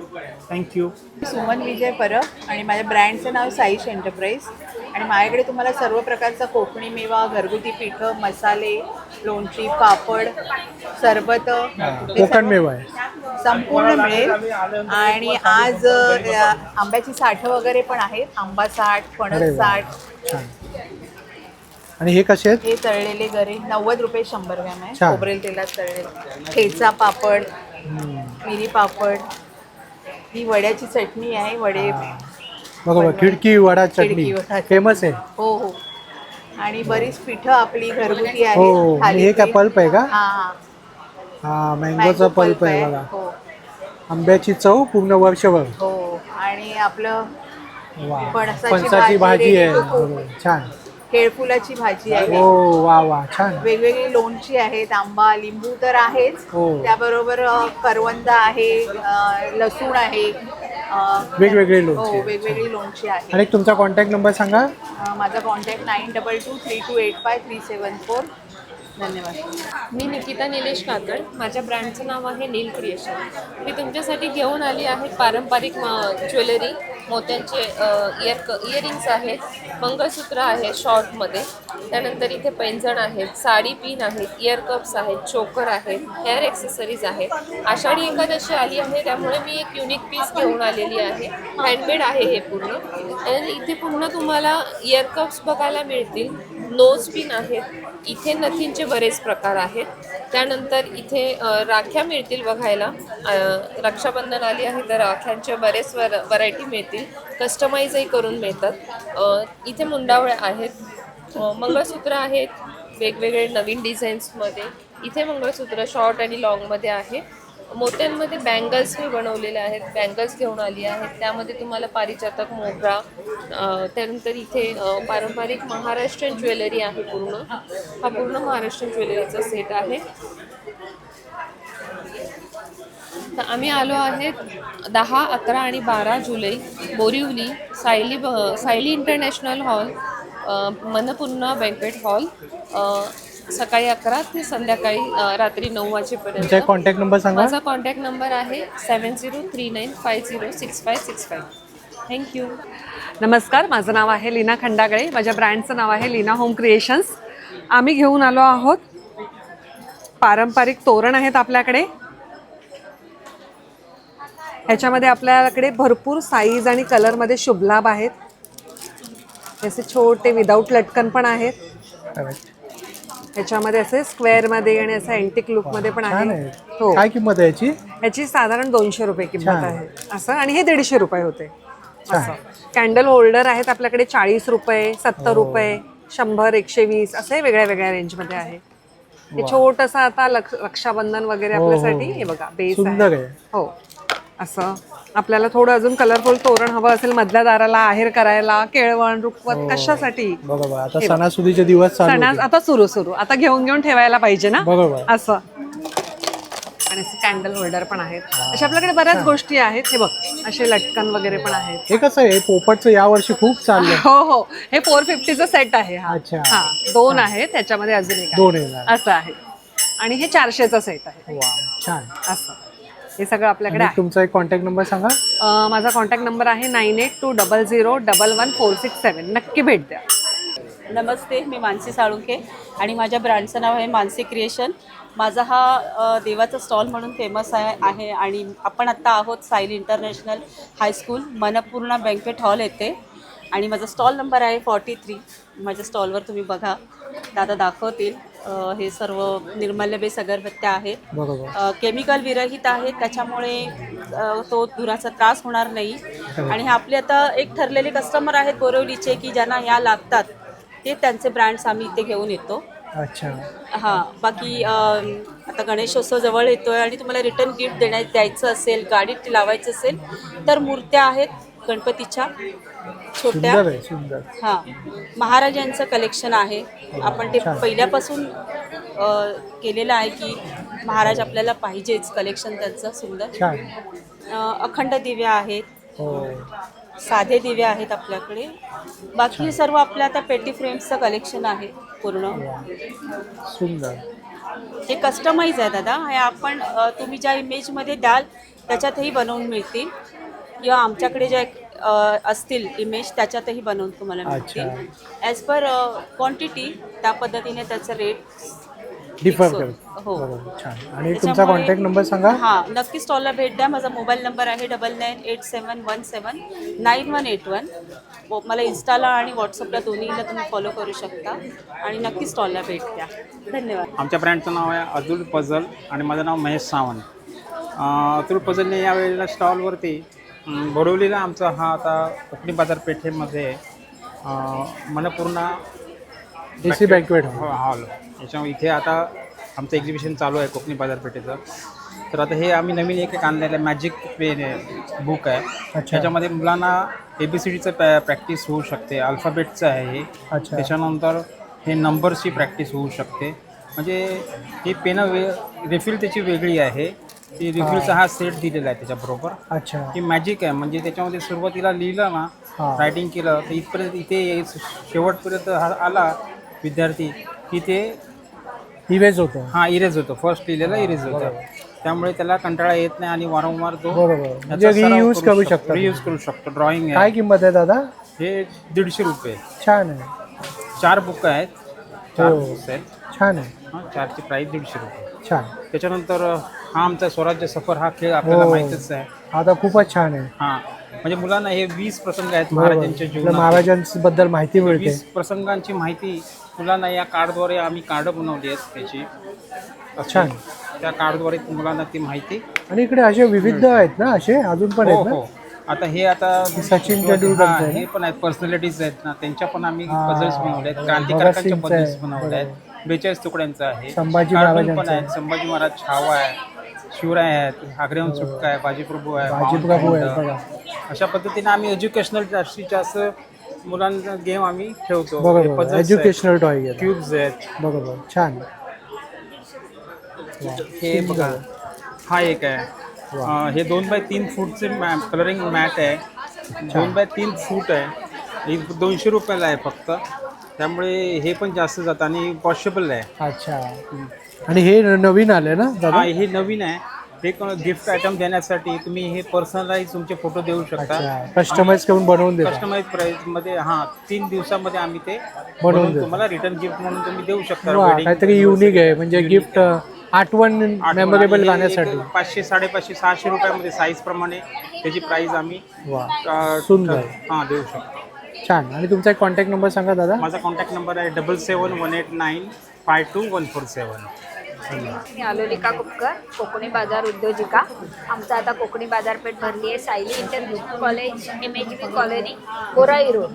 थँक्यू. सुमन विजय परब आणि माझ्या ब्रँडचं नाव साईश एंटरप्राइज. आणि माझ्याकडे तुम्हाला सर्व प्रकारचा कोकणी मेवा, घरगुती पिठं, मसाले, लोणची, पापड, सरबत, कोकण मेवा आहे संपूर्ण मिळेल. आणि आज आंब्याची साठं वगैरे पण आहेत. आंबा साठ, फणस साठ. आणि हे कसे आहेत? हे तळलेले गरे 90 रुपये 100 ग्रॅम आहे. छान. खोबरेल तेलात तळलेले. ठेचा पापड, मिरी पापड, ही वड्याची चटणी आहे. वडे बघा, खिडकी वडा चटणी फेमस आहे. हो हो. आणि बरीच पिठं आपली घरगुती आहे. हो. हे काय पल्प आहे का? हा, हा, मँगोचा पल्प आहे बघा. हो. आंब्याची चव पूर्ण वर्षभर. हो. आणि आपलं फणसाची भाजी आहे. छान. केळफुलाची भाजी आहे. हो, वा वा, छान. वेगवेगळी लोणची आहेत. आंबा, लिंबू तर आहेच. हो. त्याबरोबर करवंद आहे, लसूण आहे, वेगवेगळी हो लोणची. वेगवेगळी लोणची आहे. आणि तुमचा कॉन्टॅक्ट नंबर सांगा. माझा कॉन्टॅक्ट 9223285374. धन्यवाद. मी निकिता निलेश काकड. माझ्या ब्रँडचं नाव आहे नील क्रिएशन. मी तुमच्यासाठी घेऊन आली आहे पारंपरिक ज्वेलरी, मोत्यांचे इयरिंग्स आहेत, मंगळसूत्र आहे शॉर्टमध्ये, त्यानंतर इथे पैंजण आहेत, साडी पिन आहेत, इयर कप्स आहेत, चोकर आहेत, हेअर ॲक्सेसरीज आहेत. आषाढी एकादशी आली आहे त्यामुळे मी एक युनिक पीस घेऊन आलेली आहे. हँडमेड आहे हे पूर्ण. आणि इथे पूर्ण तुम्हाला इयर कप्स बघायला मिळतील, नोज पिन आहेत, इथे नथींचे बरेच प्रकार आहेत. त्यानंतर इथे राख्या मिळतील बघायला. रक्षाबंधन आली आहे तर राख्यांचे बरेच व्हरायटी मिळतील, कस्टमाइजही करून मिळतात. इथे मुंडावळ्या आहेत, मंगळसूत्र आहेत वेगवेगळे नवीन डिझाईन्समध्ये. इथे मंगळसूत्र शॉर्ट आणि लॉंगमध्ये आहे. मोत्यांमध्ये बँगल्स मी बनवलेले आहेत, बँगल्स घेऊन आली आहेत. त्यामध्ये तुम्हाला पारिजातक, मोगरा, त्यानंतर इथे पारंपरिक महाराष्ट्रीयन ज्वेलरी आहे पूर्ण. हा पूर्ण महाराष्ट्रीयन ज्वेलरीचा सेट आहे. तर आम्ही आलो आहेत 10, 11 आणि 12 जुलै Borivali Sayali international hall, Manpurna banquet hall, सकाळी 11 ते संध्याकाळी रात्री 9 वाजेपर्यंत. कॉन्टॅक्ट नंबर सांगा. माझा कॉन्टॅक्ट नंबर आहे 7039506565. थँक्यू. नमस्कार, माझं नाव आहे लीना खंडागळे. माझ्या ब्रँडचं नाव आहे लीना होम क्रिएशन्स. आम्ही घेऊन आलो आहोत पारंपरिक तोरण आहेत आपल्याकडे. ह्याच्यामध्ये आपल्याकडे भरपूर साईज आणि कलरमध्ये शुभलाभ आहेत. असे छोटे विदाऊट लटकन पण आहेत. ह्याच्यामध्ये असे स्क्वेअरमध्ये आणि असं अँटिक लुकमध्ये पण आहे. हो. काय किंमत आहे याची? याची साधारण 200 रुपये किंमत आहे असं. आणि हे 150 रुपये होते असं. कॅन्डल होल्डर आहेत आपल्याकडे 40 रुपये, 70 रुपये, 100, 120 असे वेगळ्या वेगळ्या रेंजमध्ये आहे. हे छोटंसं आता रक्षाबंधन वगैरे आपल्यासाठी हे बघा बेस आहे. हो असं. आपल्याला थोडं अजून कलरफुल तोरण हवं असेल मधल्या दाराला, आहेर करायला, केळवण, रुखवत, कशासाठी. बरोबर. आता सणासुदीचे दिवस चालू होतील. आता सुरू आता घेऊन ठेवायला पाहिजे ना. बरोबर. असं. आणि असे कॅन्डल होल्डर पण आहेत. अशा आपल्याकडे बऱ्याच गोष्टी आहेत. हे बघ असे लटकन वगैरे पण आहेत. हे कसं आहे पोपटचं यावर्षी खूप चाललंय. हो हे 450चा सेट आहे हा. अच्छा. हा 2 आहेत, त्याच्यामध्ये अजून एक 2 आहे. असं आहे. आणि हे 400चा सेट आहे. वा छान. असं हे सगळं आपल्याकडे आहे. तुमचा एक कॉन्टॅक्ट नंबर सांगा. माझा कॉन्टॅक्ट नंबर आहे 9820011467. नक्की भेट द्या. नमस्ते, मी मानसी साळुंखे आणि माझ्या ब्रँडचं नाव आहे मानसी क्रिएशन. माझा हा देवाचा स्टॉल म्हणून फेमस आहे आणि आपण आत्ता आहोत Sayali international high school Manpurna banquet hall येथे. आणि माझा स्टॉल नंबर आहे 43. माझ्या स्टॉलवर तुम्ही बघा, दादा दाखवतील. हे सर्व निर्माल्य बेस अगरबत्त्या आहेत. केमिकल विरहित आहेत, त्याच्यामुळे तो धुराचा त्रास होणार नाही. आणि हे आपले आता एक ठरलेले कस्टमर आहेत बोरिवलीचे की ज्यांना ह्या लागतात, ते त्यांचे ब्रँड्स आम्ही इथे घेऊन येतो. अच्छा. हां, बाकी आता गणेशोत्सव जवळ येतो आहे आणि तुम्हाला रिटर्न गिफ्ट द्यायचं असेल, गाडीत लावायचं असेल तर मूर्त्या आहेत गणपतीच्या छोट्या. हां, महाराजांचं कलेक्शन आहे. आपण ते पहिल्यापासून केलेलं आहे की महाराज आपल्याला पाहिजेच, कलेक्शन त्यांचं सुंदर. अखंड दिव्या आहेत, साधे दिवे आहेत आपल्याकडे. बाकी सर्व आपल्या आता पेटी फ्रेम्सचं कलेक्शन आहे पूर्ण सुंदर. हे कस्टमाइज आहे दादा. हे आपण तुम्ही ज्या इमेजमध्ये द्याल त्याच्यातही बनवून मिळतील किंवा आमच्याकडे ज्या असतील इमेज त्याच्यातही बनवून तुम्हाला मिळतील. ॲज पर क्वांटिटी त्या पद्धतीने त्याचं रेट डिफर करतो. हो छान. आणि तुमचा कॉन्टॅक्ट नंबर सांगा. हां, नक्की स्टॉलला भेट द्या. माझा मोबाईल नंबर आहे 9987179181. मला इन्स्टाला आणि व्हॉट्सअपला दोन्हीला तुम्ही फॉलो करू शकता. आणि नक्की स्टॉलला भेट द्या. धन्यवाद. आमच्या ब्रँडचं नाव आहे अतुल पझल आणि माझं नाव महेश सावंत. अतुल पझलने यावेळेला स्टॉलवरती बोरिवलीला आमचा हा आता कोकणी बाजारपेठेमध्ये मनपूर्णा DC बँक्वेट हॉल याच्या इथे आता आमचं एक्झिबिशन चालू आहे कोकणी बाजारपेठेचं. तर आता हे आम्ही नवीन एक आणलेलं आहे मॅजिक पेन आहे, बुक आहे. त्याच्यामध्ये मुलांना ABCDचं प्रॅक्टिस होऊ शकते, अल्फाबेटचं आहे हे. त्याच्यानंतर हे नंबर्सची प्रॅक्टिस होऊ शकते. म्हणजे ही पेनं रिफिल त्याची वेगळी आहे ती रिव्ह्यूचा हा सेट दिलेला आहे त्याच्याबरोबर. अच्छा. ही मॅजिक आहे, म्हणजे त्याच्यामध्ये सुरुवातीला लिहिलं ना, रायटिंग केलं तर इथपर्यंत इथे शेवटपर्यंत आला विद्यार्थी की ते इरेज होतं. हां, इरेज होतो. फर्स्ट लिहिलेला इरेज होतं. त्यामुळे त्याला कंटाळा येत नाही आणि वारंवार तो म्हणजे रियूज करू शकतो. रियूज करू शकतो. ड्रॉइंग आहे. काय किंमत आहे दादा? हे 150 रुपये. छान आहे. 4 बुक आहेत. 4 बुक्स आहेत. छान आहे. हां, 4ची प्राईस 150 रुपये. छान. त्याच्यानंतर हा आमचा स्वराज्य सफर हा खेळ आपल्याला माहितीच आहे. आता खूपच छान आहे. हां, म्हणजे मुलांना हे 20 प्रसंग आहेत महाराजांच्या जीवनात. महाराजांबद्दल माहिती मिळते. 20 प्रसंगांची माहिती मुलांना या कार्डद्वारे आम्ही कार्ड बनवली आहेत त्याची. छान. त्या कार्डद्वारे मुलांना ती माहिती. आणि इकडे असे विविध आहेत ना, असे अजून पण आहेत ना. हो. आता हे आता सचिन तेंडुलकर हे पण आहेत, पर्सनॅलिटीज आहेत ना, त्यांच्या पण आम्ही पझल्स बनवले आहेत. क्रांतिकारकांच्या पझल्स बनवले आहेत. 42 तुकड्यांचा आहे. संभाजी कार्टून पण आहेत. संभाजी महाराज छावा आहे, शिवराय आहेत, आग्र्याहून सुटका आहे, बाजीप्रभू आहे, बाजीप्रभू आहे बघा. अशा पद्धतीने आम्ही एज्युकेशनल जास्तीत जास्त मुलांचा गेम आम्ही ठेवतो. बरोबर. एज्युकेशनल टॉय क्यूब्स आहेत. बरोबर. छान. हे बघा, हा एक आहे. हे 2x3 फूटचे कलरिंग मॅट आहे. 2x3 फूट आहे. हे 200 रुपयाला आहे फक्त. त्यामुळे हे पण जास्त जातं आणि पॉसिबल आहे. अच्छा. आणि हे नवीन आले ना दादा? हा, हे नवीन आहे. हे गिफ्ट आयटम देण्यासाठी तुम्ही हे पर्सनलाइज तुमचे फोटो देऊ शकता. कस्टमाइज करून बनवून देता. कस्टमाइज प्राइसमध्ये. हां, 3 दिवसामध्ये आम्ही ते बनवून तुम्हाला रिटर्न गिफ्ट म्हणून तुम्ही देऊ शकता. काहीतरी युनिक आहे, म्हणजे गिफ्ट आठवण मेमोरेबल राहण्यासाठी. 500, 550, 600 रुपयामध्ये साईज प्रमाणे त्याची प्राइस आम्ही सुंदर देऊ शकतो. छान. आणि तुमचा एक कॉन्टॅक्ट नंबर सांगा दादा. माझा कॉन्टॅक्ट नंबर आहे 7718952147. मी अलोलिका कुपकर, कोकणी बाजार उद्योजिका. आमचा आता कोकणी बाजारपेठ भरली आहे. Sayali international college, MHB colony, Core i road.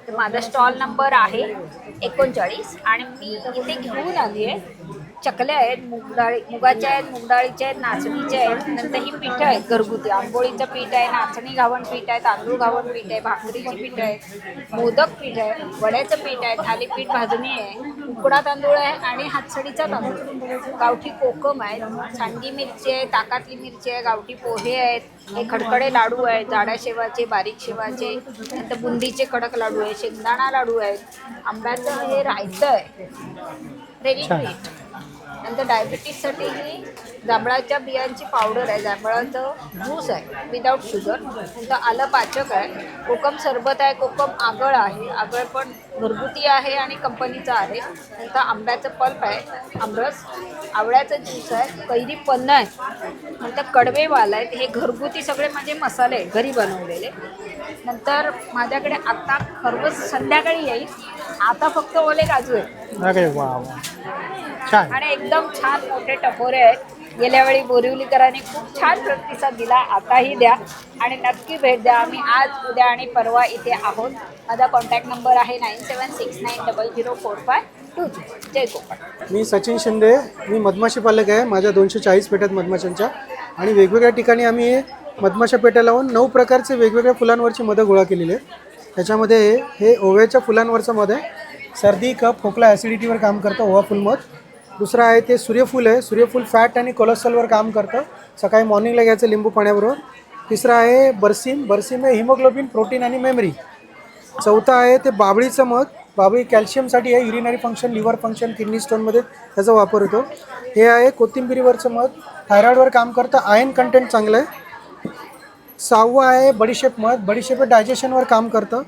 तर माझा स्टॉल नंबर आहे 39 आणि मी इथे घेऊन आली आहे. चकल्या आहेत, मुगाच्या आहेत, मुगडाळीच्या आहेत, नाचणीच्या आहेत. नंतर ही पिठं आहेत घरगुती. आंबोळीचं पीठ आहे, नाचणी घावण पीठ आहे, तांदूळ घावण पीठ आहे, भाकरीची पीठ आहे, मोदक पीठ आहे, वड्याचं पीठ आहे, थालीपीठ भाजणी आहे, उकडा तांदूळ आहे आणि हातसडीचा तांदूळ. गावठी कोकम आहे, सांडगी मिरची आहे, ताकातली मिरची आहे, गावठी पोहे आहेत, हे खडखडे लाडू आहेत, जाड्या शेवाचे, बारीक शेवाचे. नंतर बुंदीचे कडक लाडू आहे, शेंगदाणा लाडू आहेत, आंब्याचं हे रायतं आहे रेडी टू ईट. नंतर डायबिटीजसाठी ही जांभळाच्या बियांची पावडर आहे, जांभळाचं ज्यूस आहे विदाऊट शुगर. नंतर आलं पाचक आहे, कोकम सरबत आहे, कोकम आगळ आहे, आगळ पण घरगुती आहे आणि कंपनीचं आहे. नंतर आंब्याचं पल्प आहे, आमरस, आवळ्याचं ज्यूस आहे, कैरी पन्नं आहे. नंतर कडवेवाल आहेत, हे घरगुती सगळे माझे मसाले आहेत घरी बनवलेले. नंतर माझ्याकडे आता खरबूज संध्याकाळी येईल. आता फक्त ओले काजू आहेत. अरे वा वा. छान. आणि एकदम छान मोठे टपोरे आहेत. गेल्या वेळी बोरिवलीकरांनी खूप छान प्रतिसाद दिला. आताही द्या आणि नक्की भेट द्या. आम्ही आज, उद्या आणि परवा इथे आहोत. माझा कॉन्टॅक्ट नंबर आहे 9769004522. जय कोकण. मी सचिन शिंदे. मी मधमाशी पालक आहे. माझ्या 240 पेट्यात मधमाशांच्या आणि वेगवेगळ्या ठिकाणी आम्ही मधमाशा पेट्या लावून 9 प्रकारचे वेगवेगळ्या फुलांवरची मधं गोळा केलेली आहे. त्याच्यामध्ये हे ओव्याच्या फुलांवरचं मध आहे. सर्दी, कफ, खोकला, ॲसिडिटीवर काम करतं ओवा फुलमध. दुसरं आहे ते सूर्यफूल आहे. सूर्यफूल फॅट आणि कोलेस्ट्रॉलवर काम करतं. सकाळी मॉर्निंगला घ्यायचं लिंबू पाण्याबरोबर. तिसरं आहे बरसीम. बरसीम आहे हिमोग्लोबिन, प्रोटीन आणि मेमरी. चौथं आहे ते बाबळीचं मध. बाबळी कॅल्शियमसाठी आहे, urinary function, liver function, kidney स्टोनमध्ये त्याचा वापर होतो. हे आहे कोथिंबिरीवरचं मध, थायरॉईडवर काम करतं, आयर्न कंटेंट चांगलं आहे. 6वं आहे बडीशेप मध. बडीशेप डायजेशनवर काम करतं.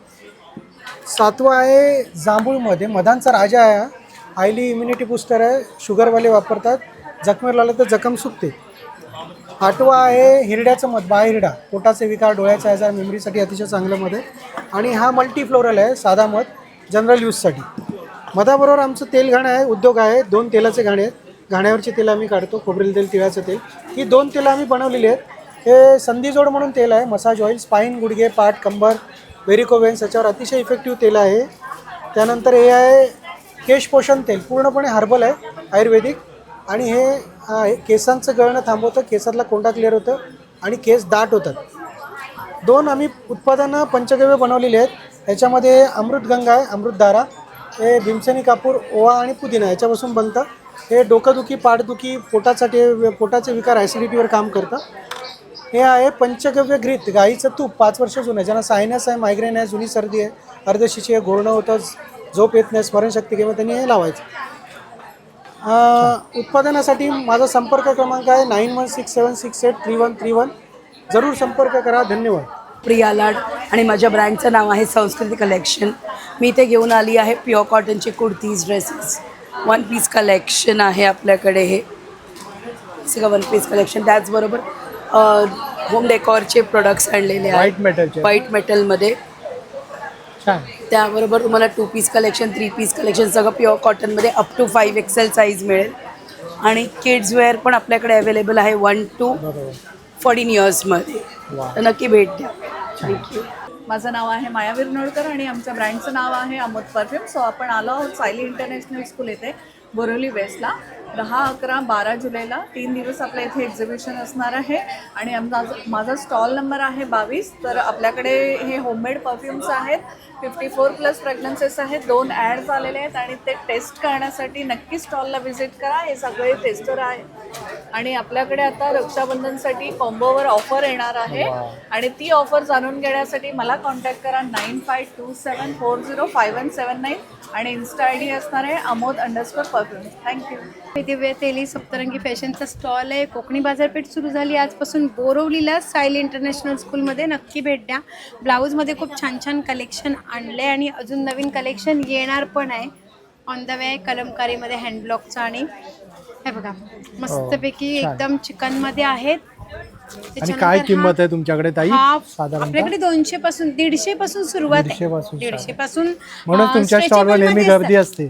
7वं आहे जांभूळ मध. हे मधांचा राजा आहे. हायली इम्युनिटी बूस्टर आहे, शुगरवाले वापरतात. जखमेवर लावलं तर जखम सुकते. 8वं आहे हिरड्याचं मध, बाहिरडा, पोटाचे विकार, डोळ्याचा आजार, मेमरीसाठी अतिशय चांगलं मध आहे. आणि हा मल्टीफ्लोरल आहे, साधा मध, जनरल यूजसाठी. मधाबरोबर आमचं तेल घाणं आहे, उद्योग आहे. 2 तेलाचे घाणे आहेत. घाण्यावरचे तेल आम्ही काढतो, खोबरेल तेल, तिळाचं तेल. ही 2 तेलं आम्ही बनवलेली आहेत. हे संधीजोड म्हणून तेल आहे, मसाज ऑइल, स्पाईन, गुडघे, पाठ, कंबर, व्हेरिकोवेन्स याच्यावर अतिशय इफेक्टिव्ह तेल आहे. त्यानंतर हे आहे केश पोषण तेल, पूर्णपणे हर्बल आहे, आयुर्वेदिक. आणि हे केसांचं गळणं थांबवतं, केसातला कोंडा क्लिअर होतं आणि केस दाट होतात. 2 आम्ही उत्पादनं पंचगव्य बनवलेली आहेत. ह्याच्यामध्ये अमृतगंगा आहे, अमृतधारा, हे भीमसेनी कापूर, ओवा आणि पुदिना याच्यापासून बनतं. हे डोकंदुखी, पाठदुखी, पोटाचे विकार, ॲसिडिटीवर काम करतं. हे आहे पंचगव्य घृत, गाईचं तूप, 5 वर्ष जुनं, ज्यांना सायनस आहे, मायग्रेन आहे, जुनी सर्दी आहे, अर्धशिशी आहे, घोरणं होतं, झोप येत नाही, स्मरणशक्ती किंवा त्यांनी हे लावायचं. उत्पादनासाठी माझा संपर्क क्रमांक आहे 9167683131. जरूर संपर्क करा. धन्यवाद. प्रिया लाड आणि माझ्या ब्रँडचं नाव आहे संस्कृती कलेक्शन. मी इथे घेऊन आली आहे प्युअर कॉटनचे कुर्तीज, ड्रेसेस, 1 पीस कलेक्शन आहे आपल्याकडे. हे सगळं 1 पीस कलेक्शन. त्याचबरोबर होम डेकॉरचे प्रोडक्ट्स आणलेले आहेत व्हाईट मेटलमध्ये. त्याबरोबर तुम्हाला 2 पीस कलेक्शन, 3 पीस कलेक्शन सगळं प्युअर कॉटनमध्ये अप टू 5 XL साईज मिळेल. आणि किड्स वेअर पण आपल्याकडे अवेलेबल आहे 1 to 14 इयर्समध्ये. तर नक्की भेट द्या. थँक्यू. माझं नाव आहे माया विरनोळकर आणि आमच्या ब्रँडचं नाव आहे अमोद परफ्यूम. सो आपण आलो आहोत सायली इंटरनॅशनल स्कूल येथे बोरिवली वेस्टला 10, 11, 12 जुलैला 3 दिवस आपल्या इथे एक्झिबिशन असणार आहे. आणि माझा स्टॉल नंबर आहे 22. तर आपल्याकडे हे होममेड परफ्यूम्स आहेत. 54+ फ्रॅग्रन्सेस आहेत. 2 ॲड्स आलेले आहेत आणि ते टेस्ट करण्यासाठी नक्की स्टॉलला व्हिजिट करा. हे सगळे टेस्टर आहेत. आणि आपल्याकडे आता रक्षाबंधनसाठी कॉम्बोवर ऑफर येणार आहे. आणि ती ऑफर जाणून घेण्यासाठी मला कॉन्टॅक्ट करा 9527405179 आणि इन्स्टा ID असणार आहे अमोद_परफ्यूम. थँक्यू. दिव्य तेली सप्तरंगी फॅशनचा स्टॉल आहे. कोकणी बाजारपेठ सुरू झाली आजपासून बोरिवलीला सायली इंटरनॅशनल स्कूलमध्ये. नक्की भेट द्या. ब्लाऊजमध्ये खूप छान छान कलेक्शन आणले आणि अजून नवीन कलेक्शन येणार पण आहे. ऑन द वे कलमकारीमध्ये हँडब्लॉकचं आणि हे बघा मस्तपैकी एकदम चिकनमध्ये आहेत. आणि काय किंमत आहे तुमच्याकडे ताई? साधारण आपल्याकडे 200 पासून 150 पासून सुरुवात आहे. 150 पासून. म्हणून तुमच्या स्टॉलवर नेहमी गर्दी असते.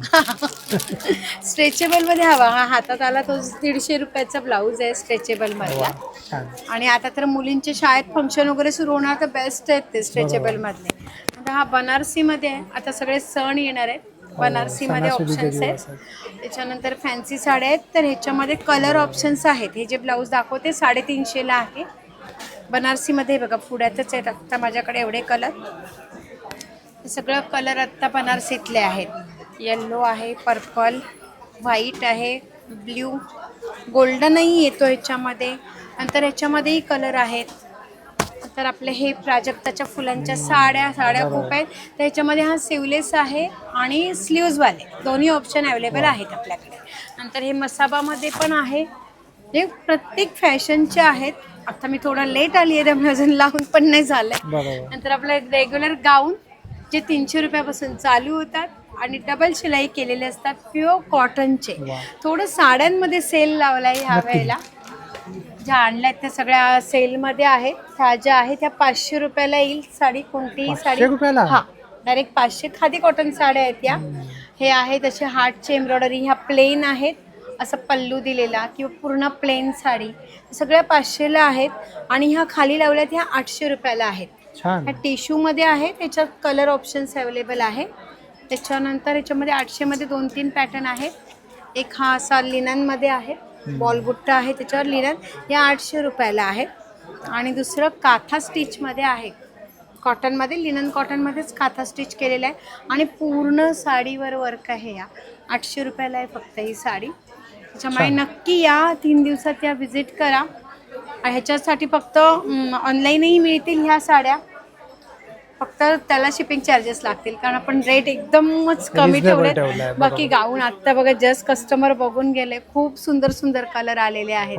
स्ट्रेचेबल मध्ये हवा. हा हातात आला तो 150 रुपयाचा ब्लाऊज आहे स्ट्रेचेबल मधला. आणि आता तर मुलींच्या शाळेत फंक्शन वगैरे सुरू होणार तर बेस्ट आहेत ते स्ट्रेचेबल मधले. आता हा बनारसी मध्ये आहे. आता सगळे सण येणार आहेत. बनारसी मध्ये ऑप्शन्स आहेत. त्याच्यानंतर फॅन्सी साड्या आहेत. तर ह्याच्यामध्ये कलर ऑप्शन्स आहेत. हे जे ब्लाऊज दाखवते 350ला आहे. बनारसीमध्ये बघा पुढ्यातच आहेत. आत्ता माझ्याकडे एवढे कलर, सगळं कलर आत्ता बनारसीतले आहेत. येल्लो आहे, पर्पल, व्हाईट आहे, ब्ल्यू, गोल्डनही येतो ह्याच्यामध्ये. नंतर ह्याच्यामध्येही कलर आहेत. तर आपले हे प्राजक्ताच्या फुलांच्या साड्या खूप आहेत. तर ह्याच्यामध्ये हा सिवलेस आहे आणि स्लीव्जवाले दोन्ही ऑप्शन अवेलेबल आहेत आपल्याकडे. नंतर हे मसाबामध्ये पण आहे. हे प्रत्येक फॅशनचे आहेत. आता मी थोडं लेट आली आहे त्यामुळे अजून लावून पण नाही झालं. नंतर आपलं रेग्युलर गाऊन जे 300 रुपयापासून चालू होतात आणि डबल शिलाई केलेले असतात प्युअर कॉटनचे. थोडं साड्यांमध्ये सेल लावला आहे ह्या वेळेला. ज्या आणल्यात त्या सगळ्या सेलमध्ये आहेत. ह्या ज्या आहेत त्या 500 रुपयाला येईल साडी. कोणतीही साडी हां डायरेक्ट 500. खादी कॉटन साड्या आहेत या. हे आहेत असे हार्टचे एम्ब्रॉयडरी. ह्या प्लेन आहेत. असं पल्लू दिलेला किंवा पूर्ण प्लेन साडी सगळ्या 500ला आहेत. आणि ह्या खाली लावल्यात ह्या 800 रुपयाला आहेत. ह्या टिश्यूमध्ये आहे. त्याच्यात कलर ऑप्शन्स अवेलेबल आहे. त्याच्यानंतर ह्याच्यामध्ये 800मध्ये 2-3 पॅटर्न आहेत. एक हा असा लिननमध्ये आहे. बॉलबुट्टा आहे त्याच्यावर लिनन. या 800 रुपयाला आहेत. आणि दुसरं काथा स्टिचमध्ये आहे. कॉटनमध्ये लिनन कॉटनमध्येच काथा स्टिच केलेलं आहे आणि पूर्ण साडीवर वर्क आहे. या 800 रुपयाला आहे फक्त ही साडी. त्याच्यामुळे नक्की या 3 दिवसात या व्हिजिट करा. ह्याच्यासाठी फक्त ऑनलाईनही मिळतील ह्या साड्या. फक्त त्याला शिपिंग चार्जेस लागतील कारण आपण रेट एकदमच कमी ठेवलेत. बाकी गाऊन आत्ता बघा जस्ट कस्टमर बघून गेले. खूप सुंदर सुंदर कलर आलेले आहेत.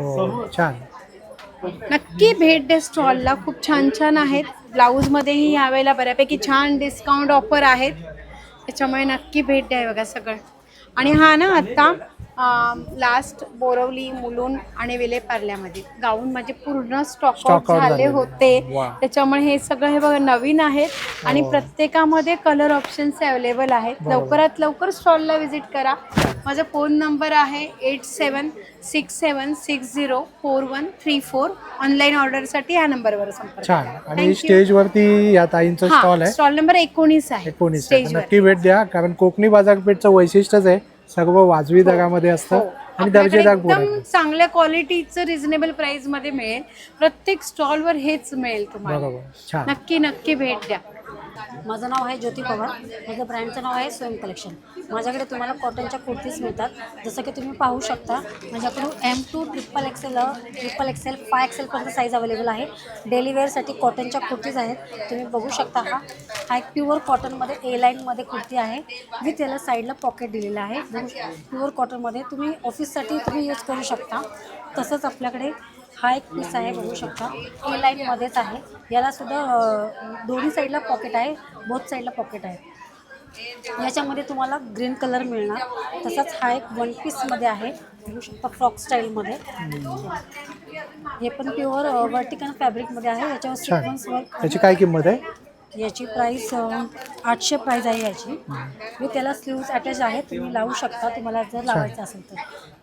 नक्की भेट द्या स्टॉलला. खूप छान छान आहेत. ब्लाऊजमध्येही यावेळेला बऱ्यापैकी छान डिस्काउंट ऑफर आहेत. त्याच्यामुळे नक्की भेट द्या. बघा सगळं. आणि हा ना आत्ता लास्ट बोरवली, मुलुंड आणि विलेपार्ल्यामध्ये गाऊन माझे पूर्ण स्टॉक आउट झाले होते. त्याच्यामुळे हे सगळं हे बघा नवीन आहेत. आणि प्रत्येकामध्ये कलर ऑप्शन्स अवेलेबल आहेत. लवकरात लवकर स्टॉलला व्हिजिट करा. माझा फोन नंबर आहे 8767604134. ऑनलाईन ऑर्डरसाठी या नंबरवर संपर्क करा. आणि स्टेजवरती या ताईंचा स्टॉल आहे. स्टॉल नंबर 19 आहे. 19 नक्की भेट द्या कारण कोकणी बाजारपेठचं वैशिष्ट्यच आहे सर्व वाजवी दरामध्ये असतं आणि दर्जेदार एकदम चांगल्या क्वालिटीचं रिझनेबल प्राइस मध्ये मिळेल. प्रत्येक स्टॉलवर हेच मिळेल तुम्हाला. नक्की नक्की भेट द्या. माझं नाव आहे ज्योती पवार. माझं ब्रँडचं नाव आहे स्वयं कलेक्शन. माझ्याकडे तुम्हाला कॉटनच्या कुर्तीज मिळतात. जसं की तुम्ही पाहू शकता माझ्याकडून M2 XXL 5XL पर्यंत साईज अवेलेबल आहे. डेली वेअरसाठी कॉटनच्या कुर्तीज आहेत. तुम्ही बघू शकता हा एक प्युअर कॉटनमध्ये A लाईनमध्ये कुर्ती आहे. विथ याला साईडला पॉकेट दिलेलं आहे. प्युअर कॉटनमध्ये तुम्ही ऑफिससाठी तुम्ही यूज करू शकता. तसंच आपल्याकडे हा एक पीस आहे, बघू शकता A लाईनमध्येच आहे. यालासुद्धा दोन्ही साईडला पॉकेट आहे, बोथ साईडला पॉकेट आहे. याच्यामध्ये तुम्हाला ग्रीन कलर मिळणार. तसंच हा एक वन पीसमध्ये आहे, बघू शकता फ्रॉक स्टाईलमध्ये. हे पण प्युअर वर्टिकल फॅब्रिकमध्ये आहे. याच्यावर सिक्वेन्स वर्क. याची काय किंमत आहे? याची प्राईस 800 प्राईस आहे याची. मी त्याला स्लीव्ज अटॅच आहे, तुम्ही लावू शकता तुम्हाला जर लावायचं असेल तर.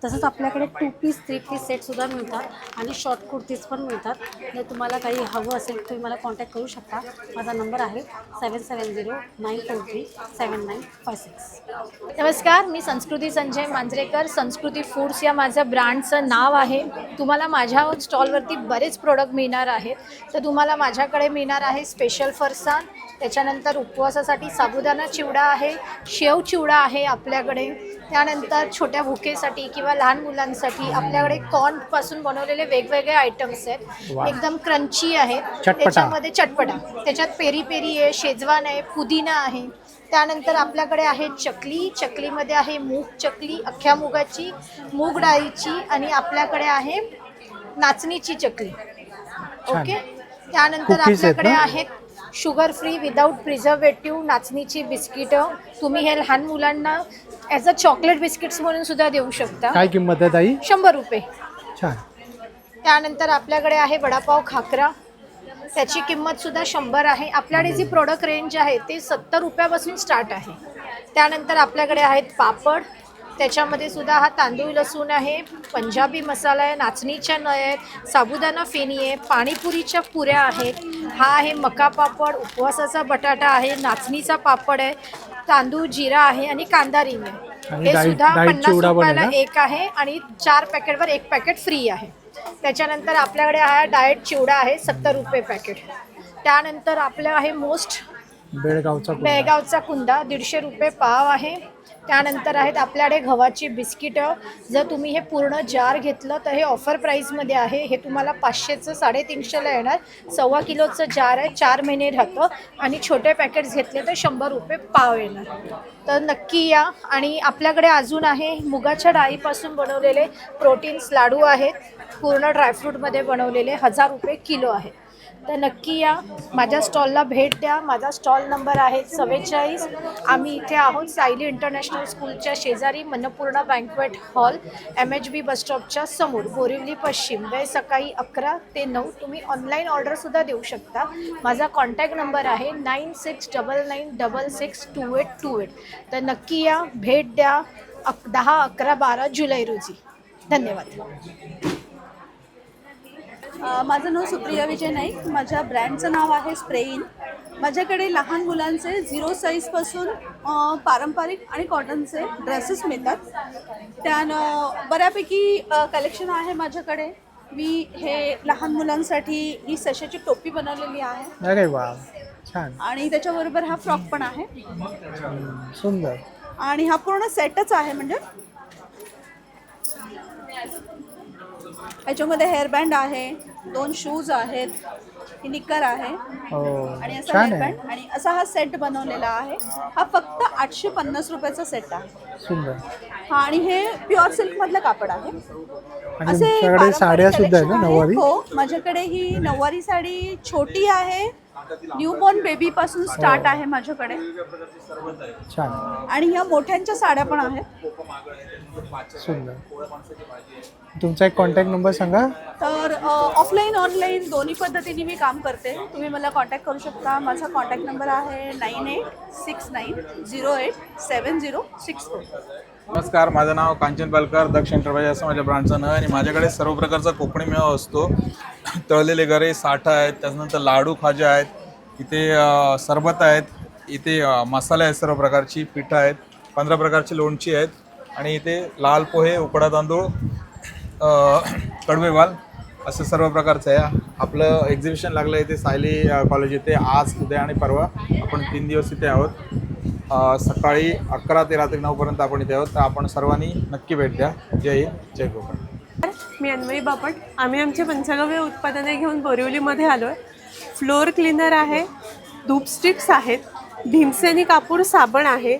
तसंच आपल्याकडे 2 पीस 3 पीस सेटसुद्धा मिळतात आणि शॉर्ट कुर्तीज पण मिळतात. जर तुम्हाला काही हवं असेल तुम्ही मला कॉन्टॅक्ट करू शकता. माझा नंबर आहे 7709437956. नमस्कार, मी संस्कृती संजय मांजरेकर. संस्कृती फूड्स या माझं ब्रँडचं नाव आहे. तुम्हाला माझ्या स्टॉलवरती बरेच प्रोडक्ट मिळणार आहेत. तर तुम्हाला माझ्याकडे मिळणार आहे स्पेशल फरसाण, त्याच्यानंतर उपवासासाठी साबुदाणा चिवडा आहे, शेव चिवडा आहे आपल्याकडे. त्यानंतर छोट्या भुकेसाठी किंवा लहान मुलांसाठी आपल्याकडे कॉर्नपासून बनवलेले वेगवेगळे आयटम्स आहेत. एकदम क्रंची आहेत. त्याच्यामध्ये चटपटा, त्याच्यात पेरी पेरी आहे, शेजवान आहे, पुदिना आहे. त्यानंतर आपल्याकडे आहे चकली. चकलीमध्ये आहे मूग चकली, अख्ख्या मुगाची, मूग डाळीची, आणि आपल्याकडे आहे नाचणीची चकली. ओके. त्यानंतर आपल्याकडे आहेत शुगर फ्री विदाऊट प्रिझर्वेटिव्ह नाचणीची बिस्किटं. तुम्ही हे लहान मुलांना ॲज अ चॉकलेट बिस्किट्स म्हणून सुद्धा देऊ शकता. काय किंमत आहे ताई? 100 रुपये. छान. त्यानंतर आपल्याकडे आहे वडापाव खाकरा, त्याची किंमतसुद्धा 100 आहे. आपल्याकडे जी प्रोडक्ट रेंज आहे ते 70 रुपयापासून स्टार्ट आहे. त्यानंतर आपल्याकडे आहेत पापड, त्याच्यामध्ये सुद्धा हा तांदूळ लसूण आहे, पंजाबी मसाला आहे, नाचणीच्या नळ्या आहेत, साबुदाणा फेणी आहे, पाणीपुरीच्या पुऱ्या आहेत. हा आहे मका पापड, उपवासाचा बटाटा आहे, नाचणीचा पापड आहे, तांदूळ जिरा आहे आणि कांदा रिंग आहे. हे सुद्धा 50 रुपयाला एक आहे आणि 4 पॅकेटवर 1 पॅकेट फ्री आहे. त्याच्यानंतर आपल्याकडे हा डाएट चिवडा आहे, 70 रुपये पॅकेट. त्यानंतर आपलं आहे मोस्ट बेळगावचा कुंदा, 150 रुपये पाव आहे. त्यानंतर आहेत आपल्याकडे गव्हाची बिस्किटं. जर तुम्ही हे पूर्ण जार घेतलं तर हे ऑफर प्राईसमध्ये आहे. हे तुम्हाला 500चं 350ला येणार. 1.25 किलोचं जार आहे, 4 महिने राहतं. आणि छोटे पॅकेट्स घेतले तर 100 रुपये पाव येणार. तर नक्की या. आणि आपल्याकडे अजून आहे मुगाच्या डाळीपासून बनवलेले प्रोटीन्स लाडू आहेत, पूर्ण ड्रायफ्रूटमध्ये बनवलेले, 1000 रुपये किलो आहे. तर नक्की या, माझ्या स्टॉलला भेट द्या. माझा स्टॉल नंबर आहे 44. आम्ही इथे आहोत सायली इंटरनॅशनल स्कूलच्या शेजारी, अन्नपूर्णा बँक्वेट हॉल, MHB बसस्टॉपच्या समोर, बोरिवली पश्चिम. वेळ सकाळी 11 ते 9. तुम्ही ऑनलाईन ऑर्डरसुद्धा देऊ शकता. माझा कॉन्टॅक्ट नंबर आहे 9699662828. तर नक्की या, भेट द्या. 10, 11, 12 जुलै रोजी. धन्यवाद. माझं नाव सुप्रिया विजय नाईक. माझ्या ब्रँडचं नाव आहे स्प्रेइन. माझ्याकडे लहान मुलांचे 0 साईजपासून पारंपरिक आणि कॉटनचे ड्रेसेस मिळतात. त्यानं बऱ्यापैकी कलेक्शन आहे माझ्याकडे. मी हे लहान मुलांसाठी ही सशाची टोपी बनवलेली आहे. अरे वा, छान. आणि त्याच्याबरोबर हा फ्रॉक पण आहे, सुंदर. आणि हा पूर्ण सेटच आहे. म्हणजे याच्यामध्ये हेअरबँड आहे, 2 शूज आहेत, ही निकर आहे आणि असा हेअरबँड, आणि असा हा सेट बनवलेला आहे. हा फक्त 850 रुपयाचा सेट आहे. सुंदर. हा, आणि हे प्युअर सिल्क मधलं कापड आहे. तुमच्याकडे साड्या सुद्धा आहे ना नऊवारी? हो, माझ्याकडे ही नऊवारी साडी छोटी आहे, न्यूबॉर्न बेबी पासून स्टार्ट आहे माझ्याकडे. छान. आणि ह्या मोठ्यांच्या साड्या पण आहेत. सुंदर. तुमचा एक कॉन्टॅक्ट नंबर सांगा. तर ऑफलाईन ऑनलाईन दोन्ही पद्धतीने मी काम करते. तुम्ही मला कॉन्टॅक्ट करू शकता. माझा कॉन्टॅक्ट नंबर आहे 9869087064. नमस्कार, माझं नाव कांचन पालकर. दक्ष एंटरप्राइज असं माझ्या ब्रँडचं नाव आहे. आणि माझ्याकडे सर्व प्रकारचा कोकणी मेवा असतो. तळलेले गरे 60 आहेत, त्याच्यानंतर लाडू खाजा आहेत, इथे सरबत आहेत, इथे मसाले आहेत, सर्व प्रकारची पिठं आहेत, 15 प्रकारची लोणची आहेत, आणि इथे लाल पोहे, उकडा तांदूळ, कडवेवाल असं सर्व प्रकारचं आहे. आपलं एक्झिबिशन लागलं आहे ते सायली कॉलेज येथे आज, उद्या आणि परवा. आपण 3 दिवस इथे आहोत. सकाळी 11 ते रात्री 9पर्यंत आपण इथे आहोत. तर आपण सर्वांनी नक्की भेट द्या. जय हिंद, जय कोकण. मी अन्वयी बापट. आम्ही आमचे पंचगव्य उत्पादने घेऊन बोरिवलीमध्ये आलो आहे. फ्लोअर क्लीनर आहे, धूप स्टिक्स आहेत, भीमसेनी कापूर साबण आहे,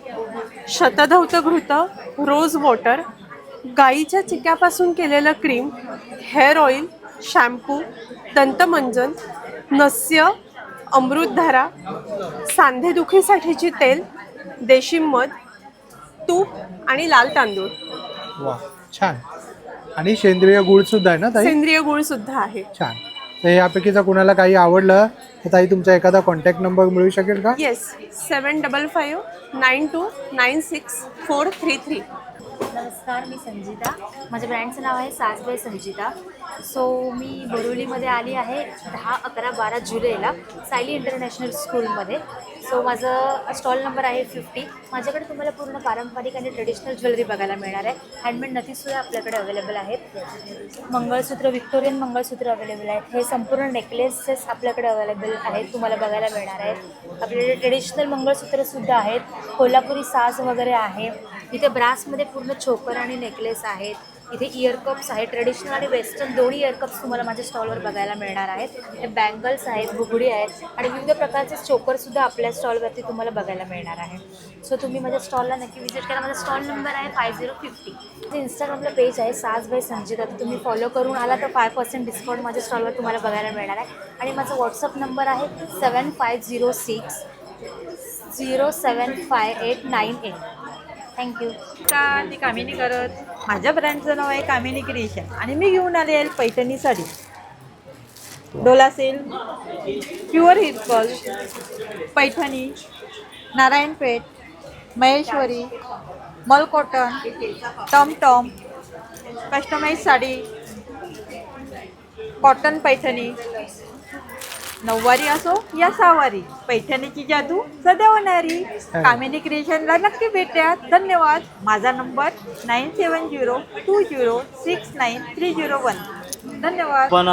शतधौत घृत, रोज वॉटर, गाईच्या चिक्यापासून केलेलं क्रीम, हेअर ऑइल, शॅम्पू, दंतमंजन, नस्य, अमृतधारा, सांधेदुखीसाठीची तेल, देशी मध, तूप आणि लाल तांदूळ. वा, छान. आणि सेंद्रिय गुळ सुद्धा आहे ना ताई? सेंद्रिय गुळ सुद्धा आहे. छान. तर यापैकीचं कुणाला काही आवडलं तर ताई तुमचा एखादा कॉन्टॅक्ट नंबर मिळू शकेल का? येस, 7559296433. नमस्कार, मी संजिता. माझ्या ब्रँडचं नाव आहे साज बाय संजिता. सो मी बोरिवलीमध्ये आली आहे 10, 11, 12 जुलैला सायली इंटरनॅशनल स्कूलमध्ये. सो माझं स्टॉल नंबर आहे 50. माझ्याकडे तुम्हाला पूर्ण पारंपरिक आणि ट्रेडिशनल ज्वेलरी बघायला मिळणार आहे. हँडमेड नथीसुद्धा आपल्याकडे अवेलेबल आहेत. मंगळसूत्र, व्हिक्टोरियन मंगळसूत्र अवेलेबल आहेत. हे संपूर्ण नेकलेसेस आपल्याकडे अवेलेबल आहेत, तुम्हाला बघायला मिळणार आहेत. आपल्याकडे ट्रेडिशनल मंगळसूत्रसुद्धा आहेत. कोल्हापुरी साज वगैरे आहे. इथे ब्रासमध्ये पूर्ण चोकर आणि नेकलेस आहेत. इथे इयरकप्स आहेत, ट्रेडिशनल आणि वेस्टर्न दोन्ही इयरकप्स तुम्हाला माझ्या स्टॉलवर बघायला मिळणार आहेत. हे बँगल्स आहेत, बुगडी आहेत आणि विविध प्रकारचे चोकरसुद्धा आपल्या स्टॉलवरती तुम्हाला बघायला मिळणार आहे. सो तुम्ही माझ्या स्टॉलला नक्की विजिट करा. माझा स्टॉल नंबर आहे 5050. जे इंस्टाग्रामला पेज आहे साज बाय संजिता, तर तुम्ही फॉलो करून आला तर 5% डिस्काउंट माझ्या स्टॉलवर तुम्हाला बघायला मिळणार आहे. आणि माझा व्हॉट्सअप नंबर आहे 7506075898. थँक्यू. मी कामिनी करत. माझ्या ब्रँडचं नाव आहे कामिनी क्रिएशन आणि मी घेऊन आले आहे पैठणी साडी, डोला सिल्क, प्युअर हिरकल, पैठणी, नारायणपेठ, महेश्वरी, मल कॉटन, टमटम, कस्टमाइज साडी, कॉटन पैठणी, नऊवारी असो या सहावारी, पैठणीची जादू सदैवणारी. कामिनी क्रिएशनला नक्की भेटा. धन्यवाद. माझा नंबर 9702069301. धन्यवाद. पण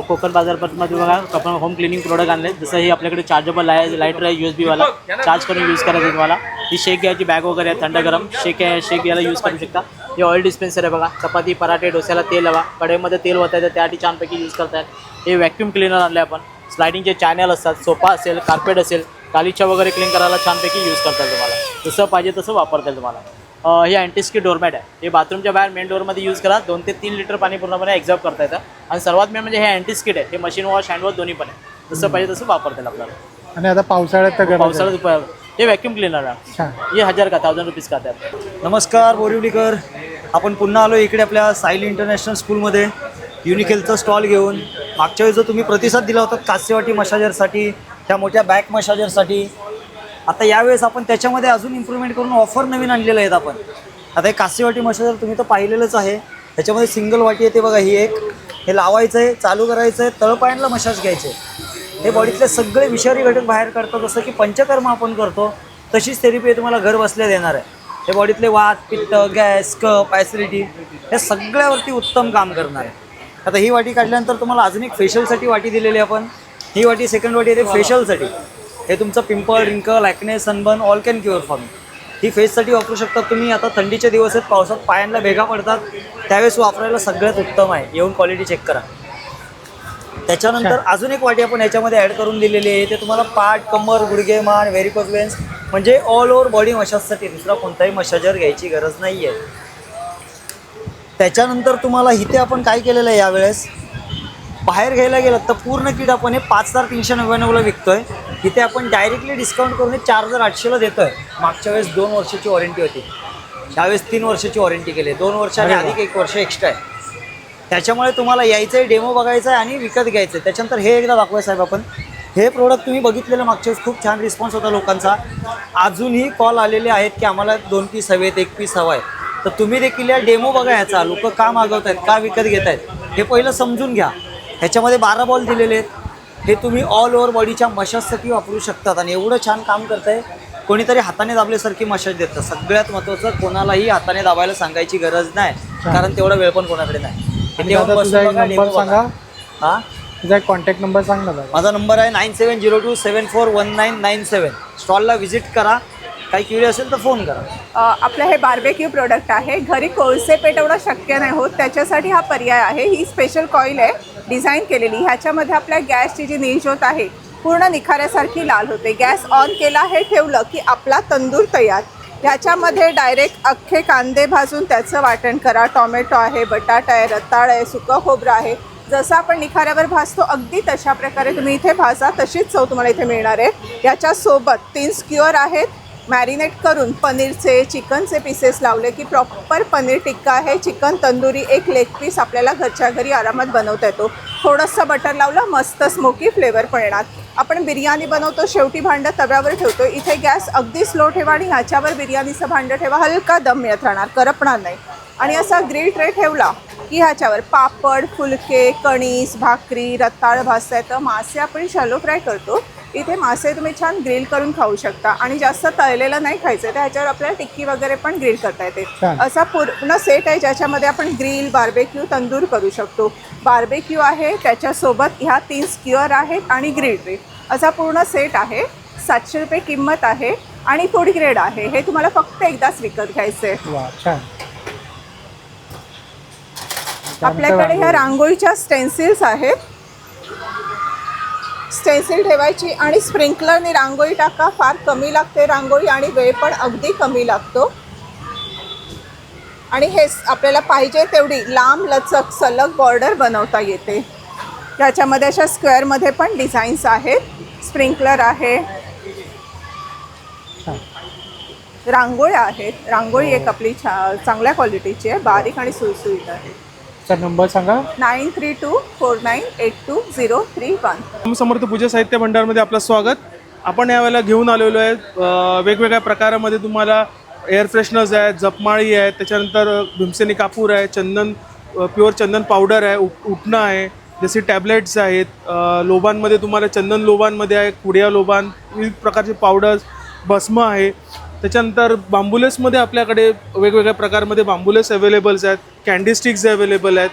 कोकण बाजारपेठमध्ये बघा आपण होम क्लिनिंग प्रोडक्ट आणले. जसं हे आपल्याकडे चार्जेबल आहे, लाईटर आहे, USB वाला, चार्ज करून यूज करायचं तुम्हाला. ही शेक घ्यायची बॅग वगैरे आहे, थंड गरम शेक आहे, शेक घ्यायला यूज करू शकता. हे ऑइल डिस्पेन्सर आहे बघा, चपाती, पराठे, डोस्याला तेल हवा, कढईमध्ये तेल होतं त्यासाठी छानपैकी यूज करतायत. हे व्हॅक्यूम क्लिनर आणले आपण. स्लायडिंगचे चॅनल असतात, सोफा असेल, कार्पेट असेल, गालीच्या वगैरे क्लीन करायला छानपैकी यूज करता येईल तुम्हाला. जसं पाहिजे तसं वापरता येईल तुम्हाला. हे अँटीस्की डोरमॅट आहे. हे बाथरूमच्या बाहेर मेन डोअरमध्ये यूज करा. 2 ते 3 लिटर पाणी पूर्णपणे एक्झॉर्ब करता येतं. आणि सर्वात मेन म्हणजे हे अँटीस्किड आहे. हे मशीन वॉश, हँड वॉश दोन्ही पण आहे. जसं पाहिजे तसं वापरता येईल आपल्याला. आणि आता पावसाळ्यात तर पावसाळ्यात हे व्हॅक्यूम क्लिनर आहे. हे 1000 रुपीज का त्यात. नमस्कार बोरिवलीकर. आपण पुन्हा आलो इकडे आपल्या सायली इंटरनॅशनल स्कूलमध्ये युनिक हेल्थचा स्टॉल घेऊन. मागच्या वेळी जो तुम्ही प्रतिसाद दिला होता कासेवाटी मसाजरसाठी, त्या मोठ्या बॅक मसाजरसाठी, आता यावेळेस आपण त्याच्यामध्ये अजून इम्प्रूव्हमेंट करून ऑफर नवीन आणलेलं आहेत आपण. आता हे कासेवाटी मसाजर तुम्ही तर पाहिलेलंच आहे. त्याच्यामध्ये सिंगल वाटी येते बघा, ही एक. हे लावायचं आहे, चालू करायचं आहे, तळपायांना मसाज घ्यायचे. हे बॉडीतले सगळे विषारी घटक बाहेर काढतो. जसं की पंचकर्म आपण करतो तशीच थेरपी तुम्हाला घर बसल्या देणार आहे. हे बॉडीतले वात, पित्त, गॅस, कफ, ॲसिडिटी हे सगळ्यावरती उत्तम काम करणार आहे. आता ही वाटी काढल्यानंतर तुम्हाला अजून एक फेशियलसाठी वाटी दिलेली आपण. ही वाटी सेकंड वाटी येते फेशियलसाठी. हे तुमचं pimple, wrinkle, acne, sunburn all can cure for me. ही फेससाठी वापरू शकता तुम्ही. आता थंडीचे दिवस आहेत, पावसात पायांना भेगा पडतात, त्यावेळेस वापरायला सगळ्यात उत्तम आहे. येऊन क्वालिटी चेक करा. त्याच्यानंतर अजून एक वाटी आपण याच्यामध्ये ॲड करून दिलेली आहे. ते तुम्हाला पाठ, कमर, गुडघे, मान, व्हेरिकोज वेन्स म्हणजे ऑल ओव्हर बॉडी मसाजसाठी. दुसरा कोणताही मसाजर घ्यायची गरज नाही आहे. त्याच्यानंतर तुम्हाला इथे आपण काय केलेलं आहे, यावेळेस बाहेर घ्यायला गेलं तर पूर्ण किट आपण हे 5399ला विकतो आहे. इथे आपण डायरेक्टली डिस्काउंट करून 4800ला देतो आहे. मागच्या वेळेस 2 वर्षाची वॉरंटी होती, त्यावेळेस 3 वर्षाची वॉरंटी केली. 2 वर्ष आणि अधिक 1 वर्ष एक्स्ट्रा आहे. त्याच्यामुळे तुम्हाला यायचं आहे, डेमो बघायचा आहे आणि विकत घ्यायचं आहे. त्याच्यानंतर हे एकदा दाखवूया साहेब आपण. हे प्रोडक्ट तुम्ही बघितलेलं मागच्या वेळेस खूप छान रिस्पॉन्स होता लोकांचा. अजूनही कॉल आलेले आहेत की आम्हाला 2 पीस हवेत, 1 पीस हवा आहे. तर तुम्ही देखील या डेमो बघा ह्याचा. लोक का मागवत आहेत, का विकत घेत आहेत हे पहिलं समजून घ्या. ह्याच्यामध्ये 12 बॉल दिलेले आहेत. हे तुम्ही ऑल ओव्हर बॉडीच्या मसाजसाठी वापरू शकतात. आणि एवढं छान काम करत आहे, कोणीतरी हाताने दाबल्यासारखी मसाज देतं. सगळ्यात महत्त्वाचं, कोणालाही हाताने दाबायला सांगायची गरज नाही, कारण तेवढा वेळ पण कोणाकडे नाही. इथे येऊन दादा तुझा बसून एक बघा, नंबर डेमो सांगा. बघा. हां तुझा एक कॉन्टॅक्ट नंबर सांग ना दादा. माझा नंबर आहे 9702741997. स्टॉलला व्हिजिट करा. काही क्युरी असेल तर फोन करा. आपलं हे बार्बेक्यू प्रोडक्ट आहे. घरी कोळसे पेटवणं शक्य नाही होत, त्याच्यासाठी हा पर्याय आहे. ही स्पेशल कॉईल आहे डिझाईन केलेली. ह्याच्यामध्ये आपल्या गॅसची जी निर्ज्योत आहे पूर्ण निखाऱ्यासारखी लाल होते. गॅस ऑन केला, हे ठेवलं की आपला तंदूर तयार. ह्याच्यामध्ये डायरेक्ट अख्खे कांदे भाजून त्याचं वाटण करा. टॉमॅटो आहे, बटाटा आहे, रताळ आहे, सुकं खोबरं आहे. जसं आपण निखाऱ्यावर भाजतो अगदी तशा प्रकारे तुम्ही इथे भाजा, तशीच चव तुम्हाला इथे मिळणार आहे. याच्यासोबत 3 स्क्युअर आहेत मॅरिनेट करून पनीरचे, चिकनचे पीसेस लावले की प्रॉपर पनीर टिक्का आहे. चिकन तंदुरी, एक लेग पीस आपल्याला घरच्या घरी आरामात बनवता येतो. थोडंसं बटर लावलं, मस्त स्मोकी फ्लेवर पण येणार. आपण बिर्याणी बनवतो, शेवटी भांडं तव्यावर ठेवतो. इथे गॅस अगदी स्लो ठेवा आणि ह्याच्यावर बिर्याणीचं भांडं ठेवा. हलका दम मिळत राहणार, करपणार नाही. आणि असा ग्रिल ट्रे ठेवला की ह्याच्यावर पापड, फुलके, कणीस, भाकरी, रताळ भाजता येतं. मासे आपण शॅलो फ्राय करतो, इथे मासे तुम्ही छान ग्रिल करून खाऊ शकता. आणि जास्त तळलेलं नाही खायचं, तर ह्याच्यावर आपल्याला टिक्की वगैरे पण ग्रिल करता येते. असा पूर्ण सेट आहे ज्याच्यामध्ये आपण ग्रिल, बार्बेक्यू, तंदूर करू शकतो. बार्बेक्यू आहे, त्याच्यासोबत ह्या 3 स्क्युअर आहेत आणि ग्रिल ट्रे, असा पूर्ण सेट आहे. 700 रुपये किंमत आहे आणि फूड ग्रेड आहे. हे तुम्हाला फक्त एकदाच विकत घ्यायचं आहे. वा छान. आपल्याकडे ह्या रांगोळीच्या स्टेन्सिल्स आहेत. स्टेन्सिल ठेवायची आणि स्प्रिंकलरने रांगोळी टाका. फार कमी लागते रांगोळी आणि वेळ पण अगदी कमी लागतो. आणि हे आपल्याला पाहिजे तेवढी लांब लचक सलग बॉर्डर बनवता येते. त्याच्यामध्ये अशा स्क्वेअरमध्ये पण डिझाईन्स आहेत. स्प्रिंकलर आहे, रांगोळ्या आहेत. रांगोळी एक आपली चांगल्या क्वालिटीची आहे, बारीक आणि सुळसुळीत आहे. चा नंबर सांगा. 9324982031. समर्थ पूजा साहित्य भंडारमध्ये आपलं स्वागत. आपण यावेळेला घेऊन आलेलो आहे वेगवेगळ्या प्रकारामध्ये तुम्हाला एअर फ्रेशनर्स आहेत, जपमाळी आहेत, त्याच्यानंतर भीमसेनी कापूर आहे, चंदन, प्युअर चंदन पावडर आहे, उटणं आहे, जसे टॅबलेट्स आहेत. लोबांमध्ये तुम्हाला चंदन लोबांमध्ये आहे, कुडिया लोबान, विविध प्रकारचे पावडर्स, भस्म आहे. त्याच्यानंतर बांबुलेसमध्ये आपल्याकडे वेगवेगळ्या प्रकारमध्ये बांबुलेस अवेलेबल्स आहेत. कॅन्डी स्टिक्स अवेलेबल आहेत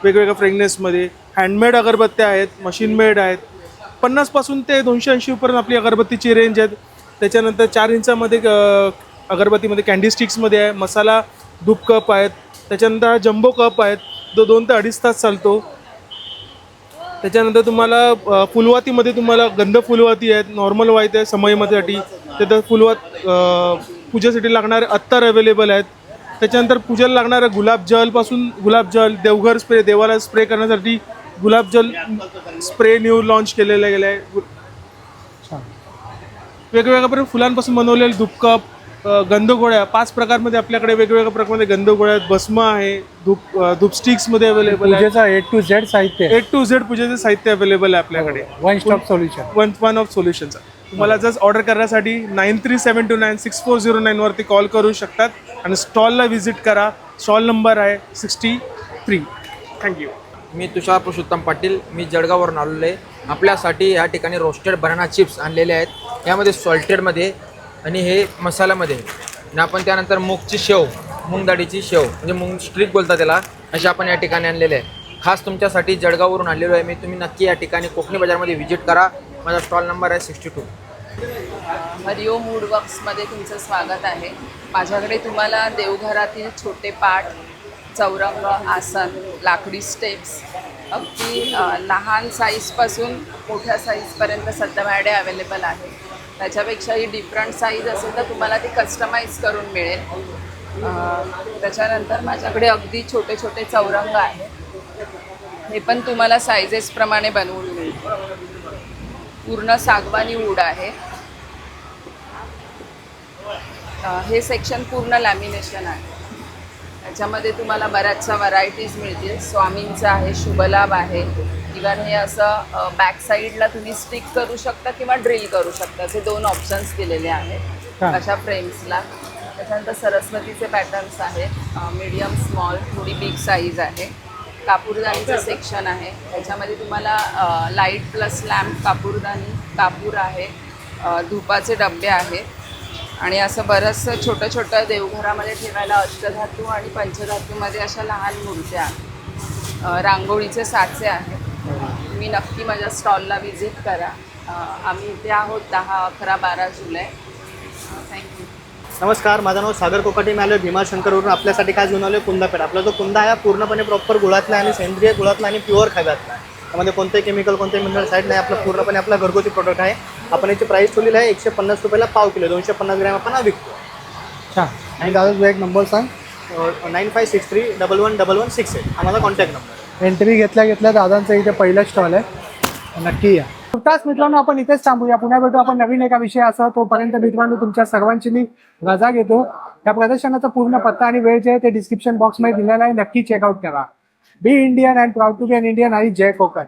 वेगवेगळ्या फ्रेग्रन्समध्ये. हँडमेड अगरबत्त्या आहेत, मशीन मेड आहेत. 50पासून ते 280पर्यंत आपली अगरबत्तीची रेंज आहेत. त्याच्यानंतर 4 इंचामध्ये अगरबत्तीमध्ये कॅन्डी स्टिक्समध्ये आहे. मसाला धूप कप आहेत. त्याच्यानंतर जम्बो कप आहेत, जो 2 ते 2.5 तास चालतो. त्याच्यानंतर तुम्हाला फुलवातीमध्ये तुम्हाला गंध फुलवाती आहेत, नॉर्मल व्हाईट आहे समईमध्येसाठी. त्यानंतर पूजेसाठी लागणारे अत्तर अवेलेबल आहेत. त्याच्यानंतर पूजेला लागणाऱ्या गुलाबजलपासून गुलाबजल, देवघर स्प्रे, देवाला स्प्रे करण्यासाठी गुलाबजल स्प्रे न्यू लॉन्च केलेला गेला आहे. वेगवेगळ्या फुलांपासून बनवलेले धूपकप, गंधगोळ्या 5 प्रकारमध्ये आपल्याकडे वेगवेगळ्या प्रकारमध्ये गंधगोळ्या आहेत. भस्म आहे, धूप स्टिक्समध्ये अवेलेबल आहे. पूजेचा A to Z साहित्य, A to Z पूजेचे साहित्य अवेलेबल आहे आपल्याकडे. One stop solution, one of सोल्युशनचा. तुम्हाला जस्ट ऑर्डर करण्यासाठी 9372964009 वरती कॉल करू शकतात आणि स्टॉलला व्हिजिट करा. स्टॉल नंबर आहे 63. थँक्यू. मी तुषार पुरुषोत्तम पाटील, मी जळगाववरून आलेलो आहे. आपल्यासाठी या ठिकाणी रोस्टेड बनाना चिप्स आणलेले आहेत. यामध्ये सॉल्टेडमध्ये आणि हे मसाल्यामध्ये. आणि आपण त्यानंतर मूगची शेव, मूग डाळीची शेव म्हणजे मूग स्ट्रीक बोलतात त्याला, असे आपण या ठिकाणी आणलेले आहे. खास तुमच्यासाठी जळगाववरून आणलेलो आहे मी. तुम्ही नक्की या ठिकाणी कोकणी बाजारमध्ये व्हिजिट करा. माझा स्टॉल नंबर आहे 62. हरिओम वूडवर्क्समध्ये तुमचं स्वागत आहे. माझ्याकडे तुम्हाला देवघरातील छोटे पाट, चौरंग, आसन, लाकडी स्टेप्स, अगदी लहान साईजपासून मोठ्या साईजपर्यंत सध्या माझ्याकडे अवेलेबल आहे. त्याच्यापेक्षाही डिफरंट साईज असेल तर तुम्हाला ती कस्टमाइज करून मिळेल. त्याच्यानंतर माझ्याकडे अगदी छोटे छोटे चौरंग आहे. हे पण तुम्हाला सायझेसप्रमाणे बनवून मिळेल. पूर्ण सागवानी वूड आहे. हे सेक्शन पूर्ण लॅमिनेशन आहे. त्याच्यामध्ये तुम्हाला बऱ्याचशा व्हरायटीज मिळतील. स्वामींचं आहे, शुभलाभ आहे. इव्हन हे असं बॅक साईडला तुम्ही स्टिक करू शकता किंवा ड्रिल करू शकता. असे 2 ऑप्शन्स दिलेले आहेत अशा फ्रेम्सला. त्याच्यानंतर सरस्वतीचे पॅटर्न्स आहेत, मीडियम, स्मॉल, थोडी बिग साईज आहे. कापूरदानीचं सेक्शन आहे. त्याच्यामध्ये तुम्हाला लाईट प्लस लॅम्प कापूरदानी, कापूर आहे, धुपाचे डबे आहेत आणि असं बरंचसं छोटं छोटं देवघरामध्ये ठेवायला अष्टधातू आणि पंचधातूमध्ये अशा लहान मूर्त्या आहेत. रांगोळीचे साचे आहेत. तुम्ही नक्की माझ्या स्टॉलला व्हिजिट करा. आम्ही इथे आहोत 10, 11, 12 जुलै. थँक्यू. नमस्कार, माझं नाव सागर कोकाटे. मी आलो भीमाशंकरवरून. आपल्यासाठी काय घेऊन आलो कुंदापेठ. आपला जो कुंदा आहे पूर्णपणे प्रॉपर गुळातला आणि सेंद्रिय गुळातला आणि प्युअर खव्यातला. त्यामध्ये कोणते केमिकल कोणते मिनरल साईड नाही. आपलं पूर्णपणे आपला घरगुती प्रोडक्ट आहे. आपण याची प्राईस ठेवलेली आहे 150 रुपयाला पाव किलो. 250 ग्रॅम आपण विकतो. छान. आणि दादा तुझा एक नंबर सांग. 9563111168 हा माझा कॉन्टॅक्ट नंबर. एंट्री घेतल्या दादांचा इथे पहिला स्टॉल आहे, नक्की या. तुर्तास मित्रांनो, आपण इथेच थांबूया. पुन्हा भेटू आपण नवीन एका विषयासह. तोपर्यंत मित्रांनो तुमच्या सर्वांची मी रजा घेतो. या प्रदर्शनाचा पूर्ण पत्ता आणि वेळ जे आहे ते डिस्क्रिप्शन बॉक्समध्ये दिलेला आहे, नक्की चेकआउट करा. Be Indian and proud to be an Indian आणि जय कोकण.